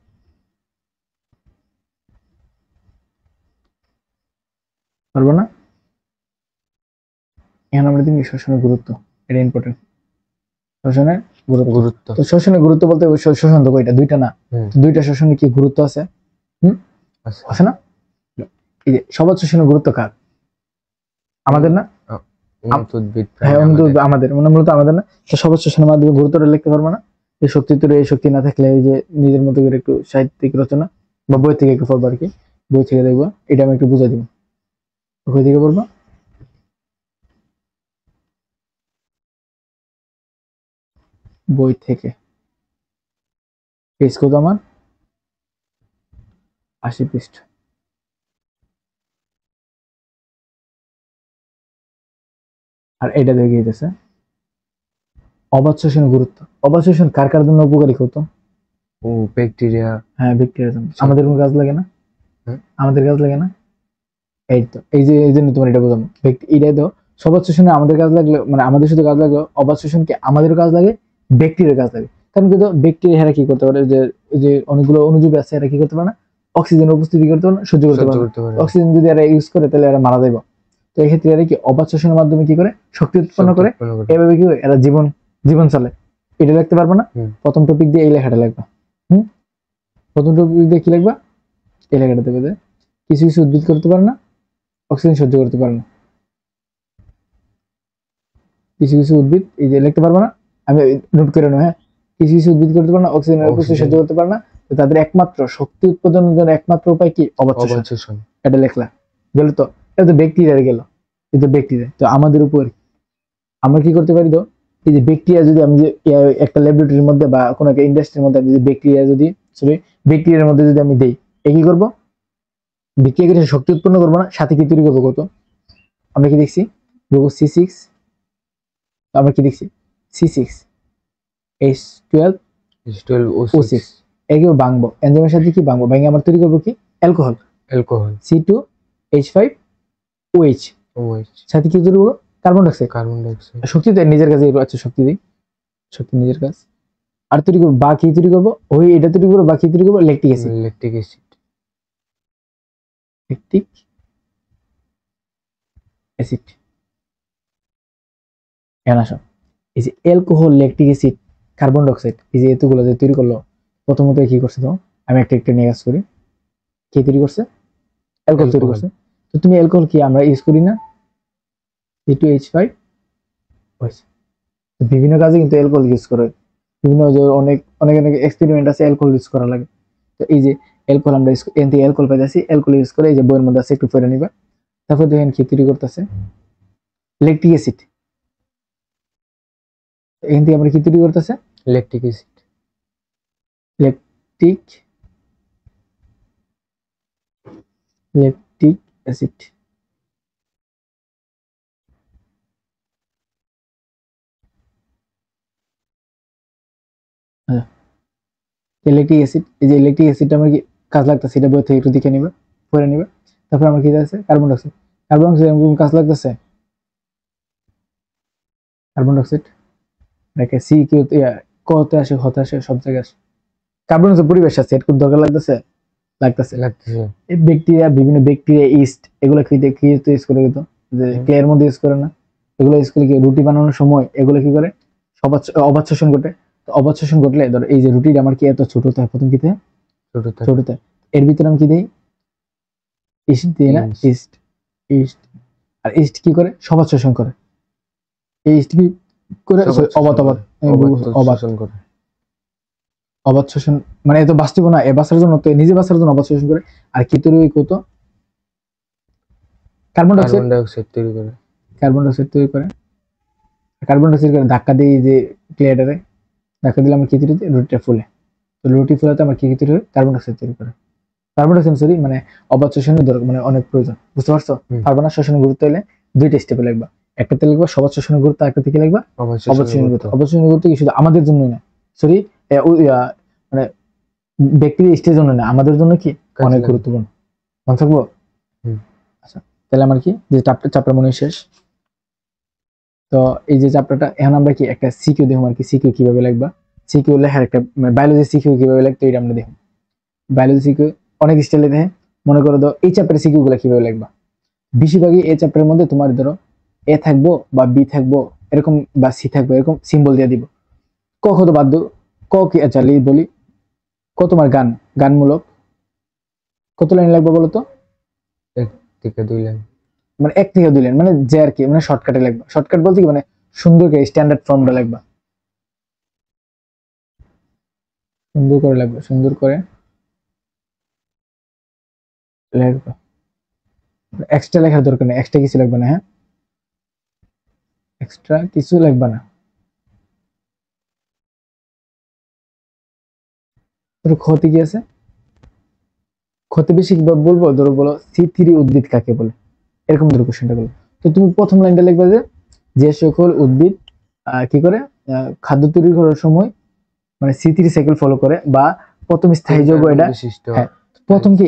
পারবো না, এখানে আমরা দিন শ্বসনের গুরুত্ব, এটা ইম্পর্টেন্ট। শ্বসনের গুরুত্ব, তো শ্বসনের গুরুত্ব বলতে শোষণ তো কয়টা, দুইটা না, দুইটা শ্বসনের কি গুরুত্ব আছে, আছে না। এই যে সবার শোষণের গুরুত্ব কার, আমাদের না, হ্যাঁ আমাদের মানে মূলত আমাদের না। তো সবার শোষণের মাধ্যমে গুরুত্বটা লিখতে পারবো না, এই শক্তি তো এই শক্তি না থাকলে এই যে নিজের মতো করে একটু সাহিত্যিক রচনা বা বই থেকে একটু পড়বো আর কি, বই থেকে দেখবো, এটা আমি একটু বুঝাই দিব। বই থেকে পড়বো, বই থেকে পেজ কত আমার 80 পৃষ্ঠা। আর এটা দেখে গেছে অবাধ শোষণের গুরুত্ব। অবাধ শোষণ কার কার জন্য উপকারী হতো, ও ব্যাকটেরিয়া, হ্যাঁ ব্যাকটেরিয়া জন্য। আমাদের কোনো কাজ লাগে না, আমাদের কাজ লাগে না। এই তো এই যে এই জন্য তোমার এটা বোঝাবো, এটাই তো সবাদ শোষণে আমাদের কাজ লাগলে, মানে আমাদের শুধু কাজ লাগলো, অবাধ শোষণকে আমাদের কাজ লাগে, ব্যাকটেরিয়ার কাজ লাগে। কারণ কিন্তু ব্যাকটেরিয়া এরা কি করতে পারে, যে অনেকগুলো অণুজীব আছে, এরা কি করতে পারে না, অক্সিজেনের উপস্থিতি করতে পারে না, সহ্য করতে সহ্য পারে না। করতে পারে। অক্সিজেন যদি এরা ইউজ করে তাহলে এরা মারা যাবে। তো এই ক্ষেত্রে এরা কি অবাত শ্বসনের মাধ্যমে কি করে শক্তি উৎপন্ন করে, এভাবে কি এরা জীবন চলে। এটা লিখতে পারবে না, প্রথম টপিক দিয়ে এই লেখাটা লিখবা। প্রথম টপিক দিয়ে কি লিখবা, এই লেখাটা দেবে যে কিছু কিছু উদ্ভিদ করতে পারে না, অক্সিজেন সহ্য করতে পারে না। কিছু কিছু উদ্ভিদ এই যে লিখতে পারবে না, আমি নোট করে নেব। হ্যাঁ, কিছু কিছু উদ্ভিদ করতে পারে না, অক্সিজেনের উপস্থিতি সহ্য করতে পারে না। তো তাদের একমাত্র শক্তি উৎপাদনের জন্য একমাত্র উপায় কি, অবাত শ্বসন। এটা লিখলা গেল। তো এটা তো ব্যাকটেরিয়া গেল, এটা ব্যাকটেরিয়া। তো আমাদের উপর আমরা কি করতে পারি, তো এই যে ব্যাকটেরিয়া যদি আমি যে একটা ল্যাবরেটরির মধ্যে বা কোনো একটা ইন্ডাস্ট্রির মধ্যে আমি যদি ব্যাকটেরিয়ার মধ্যে যদি আমি দেই, এ কি করবো, ব্যাকটেরিয়া কিছু শক্তি উৎপন্ন করবো না, সাথে কি তৈরি করবো কত, আমরা কি দেখছি C6, আমরা কি দেখছি C6H12O6, এগুলো ভাঙবো, এনজাইমের সাথে কি ভাঙবো, ভেঙে আমরা তৈরি করবো কি, অ্যালকোহল C2H5OH, সাথে কি তৈরি করবো, কার্বন ডাইঅক্সাইড। শক্তি দেয় নিজের কাছে, আচ্ছা শক্তি দিই, শক্তি নিজের কাজ। আর তৈরি করবো বা কি তৈরি করবো, ওই এটা তৈরি করবো বা কি তৈরি করবো, ল্যাকটিক অ্যাসিড। এখন আসো, এই যে alcohol, lactic acid, carbon dioxide, এই যে এতগুলো যে তৈরি করলো, প্রথমত কি করছে, তো আমি একটা একটা নিয়ে কাজ করি। কি তৈরি করছে, অ্যালকোহল তৈরি করছে। তো তুমি অ্যালকোহল কি আমরা ইউজ করি না, C2H5 হয়েছে। বিভিন্ন কাজে কিন্তু অ্যালকোহল ইউজ করে, বিভিন্ন যে অনেক অনেক অনেক এক্সপেরিমেন্ট আছে, অ্যালকোহল ইউজ করা লাগে। তো এই যে অ্যালকোহল আমরা অ্যালকোহল পাইতেছি, অ্যালকোহল ইউজ করে এই যে বইয়ের মধ্যে আছে, একটু পড়ে নিবা। তারপর দেখেন কি তৈরি করতেছে, ল্যাকটিক অ্যাসিড। এখান থেকে আমরা কি তৈরি করতেছে, ল্যাকটিক অ্যাসিড। ল্যাকটিক অ্যাসিড, এই যে ল্যাকটিক অ্যাসিডটা আমার কি কাজ লাগতেছে, এটা বই থেকে একটু দেখে নিবা, পড়ে নিবা। তারপর আমরা কি আছে, কার্বন ডাইঅক্সাইড। কার্বন ডাইঅক্সাইড কাজ লাগতেছে, কার্বন ডাইঅক্সাইড দেখে সি কিউ কতে আসে, হতে আসে, সব জায়গায় আসে। কার্বন ডাইঅক্সাইড পরিবেশ আছে, এর দরকার লাগতেছে। এই ব্যাকটেরিয়া, বিভিন্ন ব্যাকটেরিয়া, ইস্ট, এগুলো কি ইউজ করে, কিন্তু যে ক্লের মধ্যে ইউজ করে না, এগুলো ইউজ করে কি রুটি বানানোর সময় এগুলো কি করে, অবাত শ্বসন ঘটে। তো অবাত শ্বসন ঘটলে ধর এই যে রুটিটা আমার কি এত ছোট হয়, প্রথম কি ছোট, এর ভিতরে আমি কি দিই, ইস্ট দিই না, ইস্ট। আর ইস্ট কি করে, সবাত শ্বসন করে। এই ইস্ট কি করে, অবাত শ্বসন মানে এত বাঁচতে না, এ বাঁচার জন্য, তো নিজে বাঁচার জন্য অবাত শ্বসন করে। আর কি তৈরি কত, কার্বন ডাইঅক্সাইড তৈরি করে। কার্বন ডাইঅক্সাইড করে ধাক্কা দিই যে ক্লিয়ারে, ধাক্কা দিলে আমার কি তৈরি হয়, রুটিটা ফুলে। তো রুটি ফুলাতে আমার কি তৈরি হয়, কার্বন ডাইঅক্সাইড তৈরি করে। কার্বন ডাইঅক্সাইড মানে অবাত শ্বসনের দরকার, মানে অনেক প্রয়োজন, বুঝতে পারছো। কার্বন শ্বসনের গুরুত্ব হলে দুইটা স্টেপে লিখবা, একটাতে লিখবা সবাত শ্বসনের গুরুত্ব, একটা থেকে লিখবা অবাত শ্বসনের গুরুত্ব। অবাত শ্বসনের গুরুত্ব কি শুধু আমাদের জন্যই না, মানে ব্যক্তির স্টেজের জন্য না, আমাদের জন্য কি অনেক গুরুত্বপূর্ণ। মনে থাকবো। আচ্ছা, তাহলে আমার কি যে চ্যাপ্টার মনে শেষ। তো এই যে চ্যাপ্টারটা, এখন আমরা কি একটা সিকিউ দেখব আর কি, সিকিউ কিভাবে লিখবা, সিকিউ লেখার একটা বায়োলজি সিকিউ কিভাবে লিখতে, এটা আমরা দেখব। বায়োলজি সিকিউ অনেক স্টাইলে দেখে, মনে করো তো এই চ্যাপ্টারের সিকিউ গুলো কিভাবে লিখবা। বেশিরভাগই এই চ্যাপ্টারের মধ্যে তোমার ধরো এ থাকবো বা বি থাকবো এরকম, বা সি থাকবো এরকম সিম্বল দিয়ে দিব। ক কত বাধ্য, ক কি, আচ্ছা বলি, ক তোমার গানমূলক কত লাইন লাগবে বলো তো, 1 থেকে 2 লাইন, মানে 1 থেকে 2 লাইন, মানে যে আর কি, মানে শর্টকাটে লাগবে। শর্টকাট বলতে কি, মানে সুন্দর করে স্ট্যান্ডার্ড ফর্মটা লাগবে, সুন্দর করে লাগবে, সুন্দর করে লাগবে। এক্সট্রা লেখার দরকার নেই, এক্সট্রা কিছু লাগবে না। হ্যাঁ, এক্সট্রা কিছু লাগবে না। ক্ষতি কি আছে, ক্ষতি বেশি কিভাবে বলবো, ধরো বলো C3 উদ্ভিদ কাকে বলে, এরকম ধরো কোশ্চেনটা বলো। তো তুমি প্রথম লাইনটা লিখবে যে সকল উদ্ভিদ কি করে খাদ্য তৈরি করার সময় মানে C3 সাইকেল ফলো করে, বা প্রথম স্থায়ী যৌগ এটা। হ্যাঁ, প্রথম কি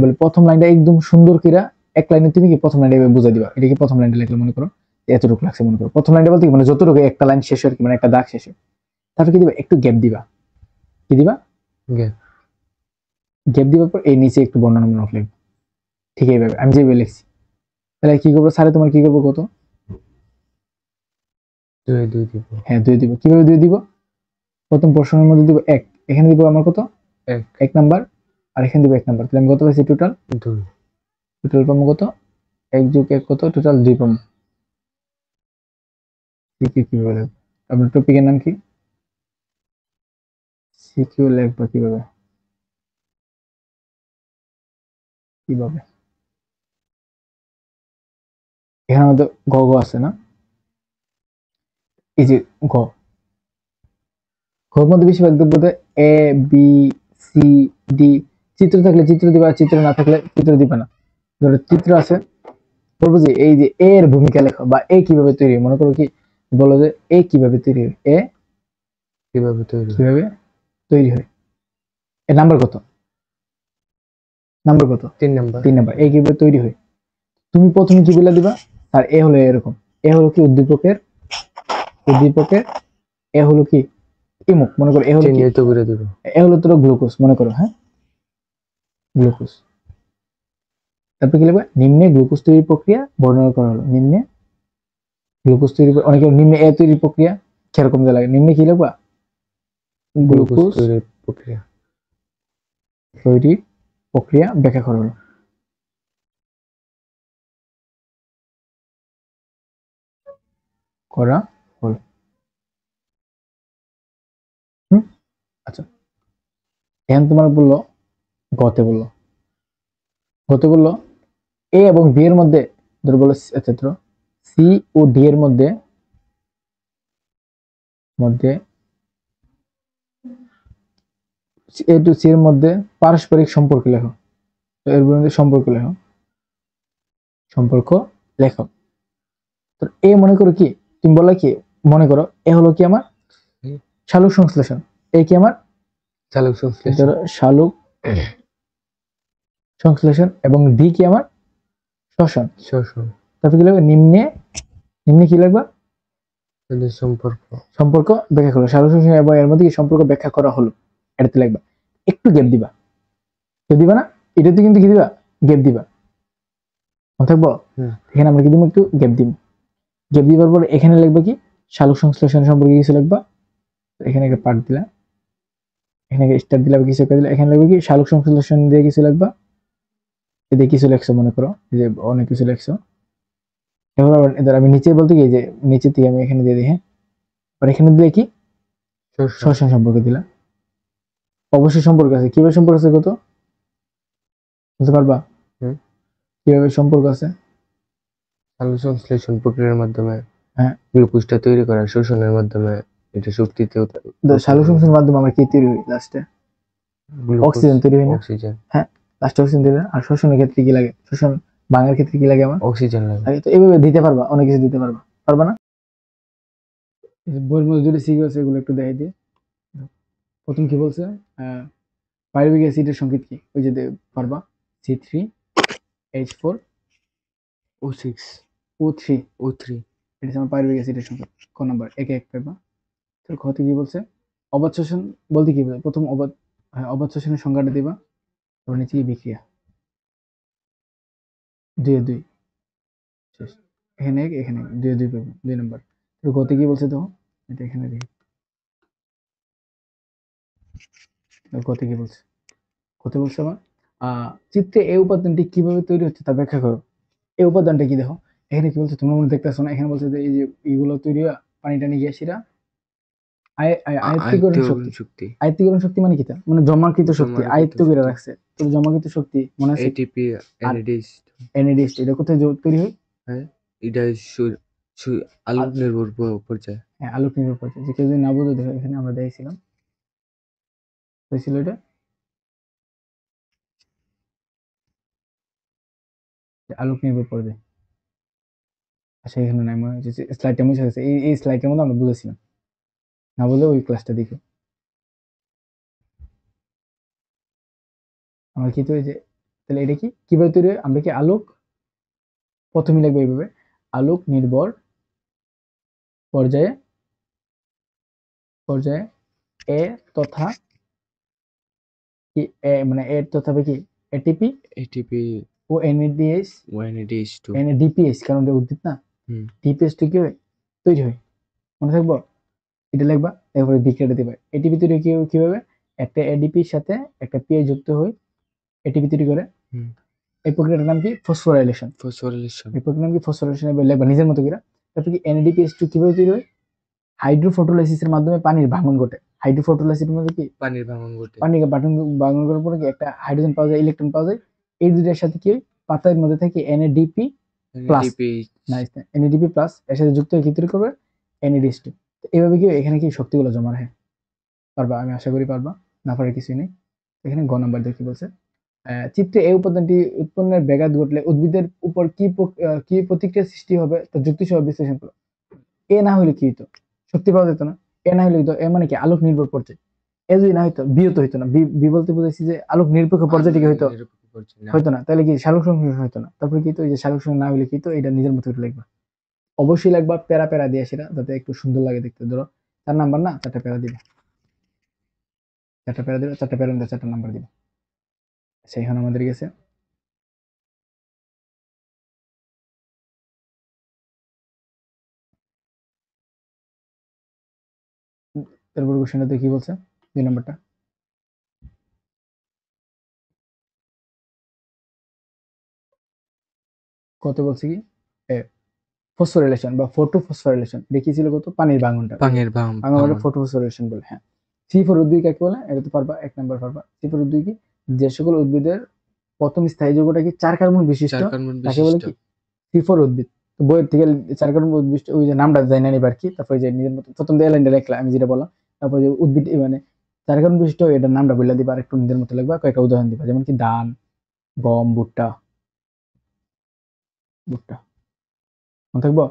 বলে, প্রথম লাইনটা একদম সুন্দর করে এক লাইনে তুমি কি প্রথম লাইনটা বুঝাই দিবা। এটা কি প্রথম লাইনটা লিখলে মনে করো এতটুকু লাগছে, মনে করো প্রথম লাইনটা বলতে কি, মানে যতটুকু একটা লাইন শেষ হয়, মানে একটা দাগ শেষ হয়, তারপর কি দিবা, একটু গ্যাপ দিবা। কি দিবা, গ্যাপ। গ্যাপ দেওয়ার পর এই নিচে একটু বর্ণনামূলক লিখবো, ঠিক এইভাবে আমি যেভাবে লিখছি। তাহলে কি করবো স্যারে, তোমার কি করবো কত? 2 দিব। হ্যাঁ 2 দিব। কিভাবে 2 দিব? প্রথম প্রশ্নের মধ্যে দিব 1, এখানে দিব আমার কত? 1 1 নাম্বার, আর এখানে দিব 1 নাম্বার। তাহলে আমি কত পাইছি টোটাল? 2 টোটাল পাবো কত? 1 + 1 কত? টোটাল 2 পাবো। কিভাবে লিখবো? আপনার টপিকের নাম কি? সিকিউ লিখবো কিভাবে? কিভাবে? এখানে আমাদের গ গ আছে না? এই যে গ, ঘর মধ্যে বেশিরভাগ দেখবো এ বি সি ডি, চিত্র থাকলে চিত্র দিবা, চিত্র না থাকলে চিত্র দিবা না। ধরো চিত্র আছে, বলবো যে এই যে এ এর ভূমিকা লেখো, বা এ কিভাবে তৈরি হয়। মনে করো কি বলো যে এ কিভাবে তৈরি হয়, এ কিভাবে তৈরি হয়? কিভাবে তৈরি হয়, এর নাম্বার কত? নাম্বার কত? 3 নাম্বার। 3 নাম্বার। এ কিভাবে তৈরি হয়, তুমি প্রথমে কি বলে দিবা? আর এ হলো এরকম, এ হলো কি উদ্দীপকের, উদ্দীপকের এ হলো কি ইমুক, মনে করো এ হলো কি, চিহ্নিত করে দিব। এ হলো তোর গ্লুকোজ মনে করো, হ্যাঁ গ্লুকোজ। তারপর কি লিখবে? নিম্নে গ্লুকোজ তৈরির প্রক্রিয়া বর্ণনা করা হলো। নিম্নে গ্লুকোজ তৈরি, অনেকে নিম্নে এ তৈরির প্রক্রিয়া সেরকম দেওয়া লাগে। নিম্নে কি লিখবা? গ্লুকোজ গ্লুকোজ তৈরির প্রক্রিয়া। তৈরির প্রক্রিয়া ব্যাখ্যা করা হলো। করা হলো। হুম, আচ্ছা। এখন তোমার বললো, গতে বললো, গতে বললো এ এবং বি এর মধ্যে, ধরো বলো ক্ষেত্র সি ও ডি এর মধ্যে, মধ্যে এ টু সি এর মধ্যে পারস্পরিক সম্পর্ক লেখো। তো এর মধ্যে সম্পর্ক লেখো, সম্পর্ক লেখো। তো এ মনে করো কি, তুমি বললে কি, মনে করো এ হলো কি আমার শালক সংশ্লেষণ, এ কি আমার চালক সংশ্লেষণ। ধরো শালক সংশ্লেষণ, এবং বি কি আমার শ্বসন। শোষণ। তারপর কি লাগবে? নিম্নে, নিম্নে কি লাগবে? এদের সম্পর্ক। সম্পর্ক ব্যাখ্যা করো। শালক সংশ্লেষণ এবং এর মধ্যে কি সম্পর্ক ব্যাখ্যা করা হলো, এটাতে লাগবে। একটু গ্যাপ দিবা, গ্যাপ দিবা না, এটাতে কিন্তু কি দিবা? গ্যাপ দিবা। মনে থাকবো? এখানে আমরা কি দিব? একটু গ্যাপ দিব। গ্যাপ দিবার পর এখানে লিখবা কি? শালক সংশ্লেষণ সম্পর্কে কিছু লিখবা। এখানে একটা পার্ট দিলা, এখানে স্টার দিলা, কিছু একটা দিলা। এখানে লিখবা কি? শালক সংশ্লেষণ দিয়ে কিছু লিখবা। এদিকে কিছু লেখছো, মনে করো যে অনেক কিছু লেখছো। এবার আবার এদের আমি নিচে বলতে কি, যে নিচে থেকে আমি এখানে দিয়ে দিই, হ্যাঁ। আর এখানে দিলে কি? শোষণ। শ্বসন সম্পর্কে দিলা। অবশ্যই সম্পর্ক আছে। কিভাবে সম্পর্ক আছে কত বুঝতে পারবা? হুম। কিভাবে সম্পর্ক আছে? চালক সংশ্লেষণ প্রক্রিয়ার মাধ্যমে হ্যাঁ, গ্লুকোজটা তৈরি করা, শোষণের মাধ্যমে এটা শক্তিতে শালক সংশ্লেষণের মাধ্যমে আমরা কি তৈরি হই? লাস্টে গ্লুকোজ, অক্সিজেন তৈরি হয় না? অক্সিজেন। হ্যাঁ, লাস্টে অক্সিজেন দিলে। আর শোষণের ক্ষেত্রে কি লাগে? শোষণ ভাঙার ক্ষেত্রে কি লাগে আমার? অক্সিজেন লাগে। তো এইভাবে দিতে পারবা, অনেক কিছু দিতে পারবা, পারবা না? বইয়ের মধ্যে দুটো সিকিউ আছে, এগুলো একটু দেখাই দিয়ে। প্রথম কি বলছে? পাইরুভিক অ্যাসিডের সংকেত কি? ওই যে পারবা, C3H4O6 O6 O3। এটা হচ্ছে আমার পাইরুভিক অ্যাসিডের সংকেত। ক নাম্বার? একে এক পাইবা। তাহলে ক্ষতি কি বলছে? অবাত শোষণ বলতে কি বোঝায়? প্রথম অবাত, হ্যাঁ অবাত শোষণের সংজ্ঞাটা দিবা। তারপর নিচে কি বিক্রিয়া, 2 এর 2 শেষ। এখানে এক, এখানে 2 এর 2 পাবো, 2 নাম্বার। তো গতি কি বলছে? তো এটা এখানে দেখি, গতি কি বলছে? গতি বলছে আমার চিত্রে এই উপাদানটি কিভাবে তৈরি হচ্ছে তা ব্যাখ্যা করো। এই উপাদানটা কি দেখো, এখানে কি বলছে তোমরা মনে দেখতেছো না? এখানে বলছে যে এই যে এইগুলো তৈরি হয় পানি টানি গ্যাসিরা আয়ত্তীকরণ শক্তি। শক্তি। আয়ত্তীকরণ শক্তি মানে কি? তা মানে জমাকৃত শক্তি, জমাকৃত আয়ত্ত করে শক্তি। রাখছে। তো জমাকৃত শক্তি মনে আছে? এটিপি আর এনএডিএইচ। এনএডিএইচ এটা কোথায় তৈরি হয়? হ্যাঁ, এটা আলোক নির্ভর পর্যায়ে। হ্যাঁ, আলোক নির্ভর পর্যায়ে। যে কেউ যদি না বুঝে দেখো, এখানে আমরা দেখছিলাম হয়েছিল এটা, যে আলোক নির্ভর পর্যায়ে। আচ্ছা এখানে নাই, মনে হচ্ছে স্লাইডটা মুছে গেছে। এই স্লাইডের মধ্যে আমরা বুঝেছিলাম, না বলে ওই ক্লাসটা দেখো। আমার কি তৈরি যে, তাহলে এটা কি কিভাবে তৈরি হয়? আমরা কি আলোক, প্রথমে লিখবো এইভাবে, আলোক নির্ভর পর্যায়ে, পর্যায়ে এ তথা কি মানে এর তথ্য হবে কি এটিপি এটিপি ও এনএডিএইচ ও NADH2 এনএডিপিএস, কারণ এটা উদ্ভিদ না, হুম ডিপিএস তো কি হয় তৈরি হয়, মনে থাকবো, এটা লিখবা, এরপরে বিক্রিয়াটা দিবা। এটিপি তৈরি কিভাবে, একটা এডিপির সাথে একটা পিএ যুক্ত হয়ে এটিপি তৈরি করে। হুম এই প্রক্রিয়াটার নাম কি ফসফোরাইলেশন। ফসফোরিলেশন এই প্রক্রিয়ার নাম কি ফসফোরাইলেশন, লিখবা নিজের মতো করে। তারপর কি এনএডিপিএস2 কিভাবে তৈরি হয়, হাইড্রোফটোলাইসিসের মাধ্যমে পানির ভাঙন ঘটে। হাইড্রোফটোলাইসিসের মধ্যে কি পানির ভাঙন ঘটে পানি বাটন ভাঙন করার পরে কি একটা হাইড্রোজেন পাওয়া যায়, ইলেকট্রন পাওয়া যায়, এই দুইটার সাথে কি হয়, পাতার মধ্যে থাকে NADP plus, NADPH nice, NADP plus এর সাথে যুক্ত হয়ে কি তৈরি করবে এনএডিএস2। এইভাবে কি এখানে কি শক্তিগুলো জমা রাখে, পারবা, আমি আশা করি পারবা, না পারার কিছুই নেই। এখানে গ নাম্বার দিয়ে কি বলছে, চিত্রে এই উপাদানটি উৎপন্নের ব্যাঘাত ঘটলে উদ্ভিদের উপর কি প্রতিক্রিয়া সৃষ্টি হবে তা যুক্তিসহ বিশ্লেষণ করো। এ না হইলে কি হইতো, শক্তি পাওয়া যেত না। এ না হইলে এ মানে কি আলোক নির্ভর পর্যায়, এ যদি না হইতো বি তো হইতো না, বি বলতে বুঝাইছি যে আলোক নিরপেক্ষ পর্যায়টি কি হইতো, হইতো না, তাহলে কি সালোক সংশ্লেষণ হইতো না। তারপরে কি তো এই যে সালোক সংশ্লেষণ না হইলে কি তো এটা নিজের মতো করে লিখবা, অবশ্যই লিখবা প্যারা প্যারা দিয়ে সেটা, যাতে একটু সুন্দর লাগে দেখতে। ধরো 4 নাম্বার না, 4টা প্যারা দিবে, 4টা প্যারা দিবে, 4টা প্যারা মধ্যে 4টা নাম্বার দিবে। আচ্ছা, এখন আমাদের গেছে তারপর কোশ্চেনটাতে কি বলছে, 2 নাম্বারটা কত বলছে কি, ফসফোরিলেশন বা ফটো ফসফোরিলেশন দেখিয়েছিল কত, পানির ভাঙনটা, পানির ভাঙনটা ভাঙন ফটো ফসফোরিলেশন বলে। হ্যাঁ, C4 উদ্ভিদ কাকে বলে, এটা তো পারবা, 1 নাম্বার পারবা। C4 উদ্ভিদ কি, যে সকল উদ্ভিদের প্রথম স্থায়ী যৌগটা কি 4 কার্বন বিশিষ্ট, 4 কার্বন তাকে বলে বিশিষ্ট কি C4 উদ্ভিদ। তো বইয়ের থেকে 4 কার্বন বিশিষ্ট ওই যে নামটা জানি না নিবার কি, তারপরে যে নিজের মতো প্রথম দিয়ে লাইনটা লিখলা আমি যেটা বললাম, তারপর যে উদ্ভিদ মানে 4 কার্বন বিশিষ্ট এটার নামটা বলে দিবা, আর একটু নিজের মতো লিখবা, কয়েকটা উদাহরণ দিবা, যেমন কি ধান, গম, ভুট্টা, ভুট্টা, মনে থাকবো।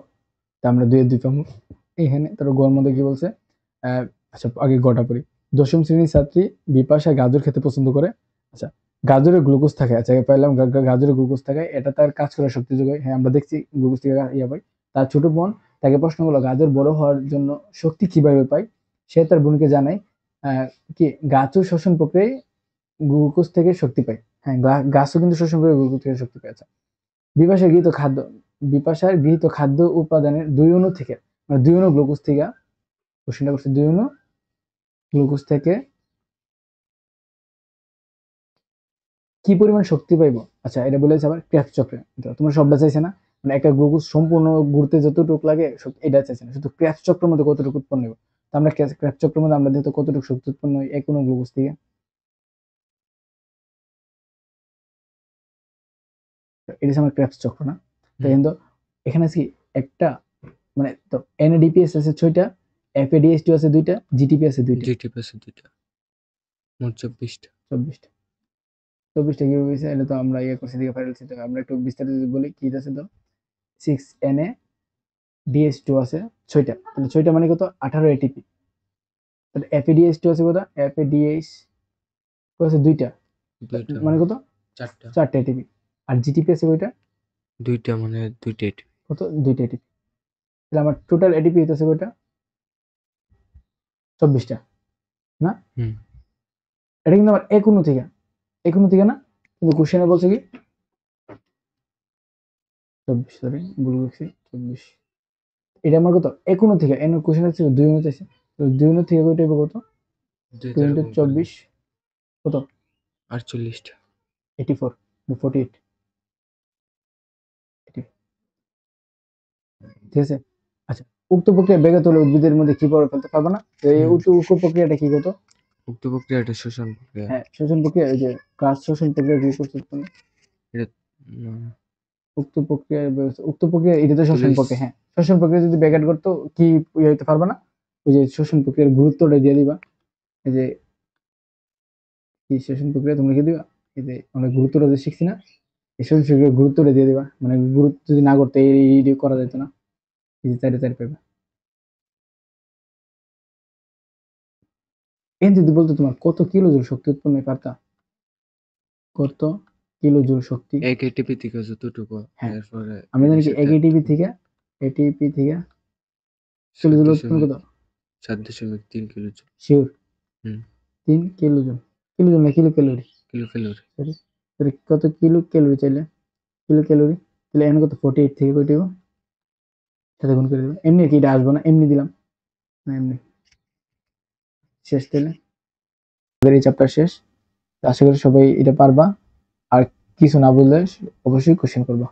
তা আমরা 2 পাবো এখানে। তারপর গর মধ্যে কি বলছে, আহ, আচ্ছা আগে গটা পড়ি। দশম শ্রেণীর ছাত্রী বিপাশা গাজর খেতে পছন্দ করে। আচ্ছা, গাজরে গ্লুকোজ থাকে, আচ্ছা পাইলাম, গাজরে গ্লুকোজ থাকে, এটা তার কাজ করার শক্তি যোগায়, হ্যাঁ আমরা দেখছি গ্লুকোজ থেকে ইয়া পাই। তার ছোট বোন তাকে প্রশ্ন করলো গাজর বড় হওয়ার জন্য শক্তি কিভাবে পায়। সে তার বোনকে জানায় আহ কি গাছও শ্বসন প্রক্রিয়ায় গ্লুকোজ থেকে শক্তি পায়। হ্যাঁ, গাছও কিন্তু শোষণ করে গ্লুকোজ থেকে শক্তি পায়। আচ্ছা, বিপাশার গৃহীত খাদ্য, বিপাশার গৃহীত খাদ্য উপাদানের 2 অণু থেকে, মানে 2 অণু গ্লুকোজ থেকে, কোশ্চেনটা করছে 2 অণু গ্লুকোজ থেকে কি পরিমাণ শক্তি পাইবো। আচ্ছা, এটা বলেছে আবার ক্রেবস চক্রে, তোমরা সবটা চাইছে না, মানে একটা গ্লুকোজ সম্পূর্ণ ঘুরতে যতটুকু লাগে এটা চাইছে না, শুধু ক্রেবস চক্রের মধ্যে কতটুকু উৎপন্ন হবে। তো আমরা ক্রেবস চক্রের মধ্যে আমরা দেখতে কতটুকু শক্তি উৎপন্ন হয় এক অণু গ্লুকোজ থেকে। এটা হচ্ছে আমার ক্রেবস চক্র না। তো কিন্তু এখানে আছে কি একটা, মানে তো এনএডিপিএস আছে 6টা, এফএডিএস2 আছে 2টা, জিটিপি আছে 2টা, GTP আছে 2টা, মোট 24টা। 24টা। 24টা কিভাবে হয়েছে, এটা তো আমরা ইয়ে করছি দিকে ফাইনাল, আমরা একটু বিস্তারিত যদি বলি কি আছে। তো 6Na DH2 আছে 6টা, তাহলে 6টা মানে কত, 18 এটিপি। তাহলে এফএডিএস2 আছে কত, এফএডিএস আছে 2টা, 2টা মানে কত, 4টা, 4টা এটিপি। আর জিটিপি আছে কয়টা, 2টা মানে 2টা ATP। কত, 2টা এটিপি। তাহলে আমার টোটাল এটিপি হইতেছে কয়টা, 24টা না। হুম এটা কিন্তু আমার এক অণু থেকে না, কিন্তু কোশ্চেনে বলছে কি 24, সরি ভুল করছি, 24। এটা আমার কত, এক অণু থেকে, এর কোশ্চেন হচ্ছে 2 অণু চাইছে, তো 2 অণু থেকে কয়টা হবে, কত, 2 2 দ্বারা ইন্টু গুণ করলে 24 কত, 48টা। 84 বা 48, ঠিক আছে। আচ্ছা, উক্ত প্রক্রিয়া ব্যাঘাত হলে উদ্ভিদের মধ্যে কি প্রভাব ফেলতে পারবে না, তো এই উক্ত প্রক্রিয়াটা কি, কত, উক্ত প্রক্রিয়াটা শোষণ প্রক্রিয়া। হ্যাঁ শোষণ প্রক্রিয়া, এই যে কাজ শোষণ প্রক্রিয়া কি করছে তুমি, এটা উম, উক্ত প্রক্রিয়া এটা তো শোষণ চল্লিশ প্রক্রিয়া, হ্যাঁ শোষণ প্রক্রিয়া যদি ব্যাঘাত করতো কি ইয়ে হইতে পারবে না, ওই যে শোষণ প্রক্রিয়ার গুরুত্বটা দিয়ে দিবা, এই যে কি শোষণ প্রক্রিয়া তোমরা কি দিবা, এই যে আমরা গুরুত্বটা যে শিখছি না, এই শোষণ প্রক্রিয়ার গুরুত্বটা দিয়ে দিবা, মানে গুরুত্ব যদি না করতে এই করা যেত না, এই যে 4 পাইবা। এন যদি বলতো তোমার কত কিলো জুল শক্তি উৎপন্ন হয় পারতা, কত কিলো জুল শক্তি, এক এটিপি থেকে যতটুকু, হ্যাঁ এরপরে আমরা জানি এটার কি সাথে এক এটিপি থেকে কিলো সাত জুল উৎপন্ন দশমিক কত, 7.3 কিলো জুল। শিওর হুম 3 কিলো জুল। কিলো না কিলো ক্যালোরি, কিলো ক্যালোরি। তাহলে কত কিলো ক্যালোরি চাইলে, কিলো ক্যালোরি, তাহলে এখানে কত 48 থেকে কত দিব, সাথে গুণ করে দেবো। এমনি কি এটা আসবো না, এমনি দিলাম না, এমনি শেষ। তাহলে আমাদের এই চ্যাপ্টার শেষ। তো আশা করি সবাই এটা পারবা। আর কিছু না বুঝলে অবশ্যই কোশ্চেন করবা।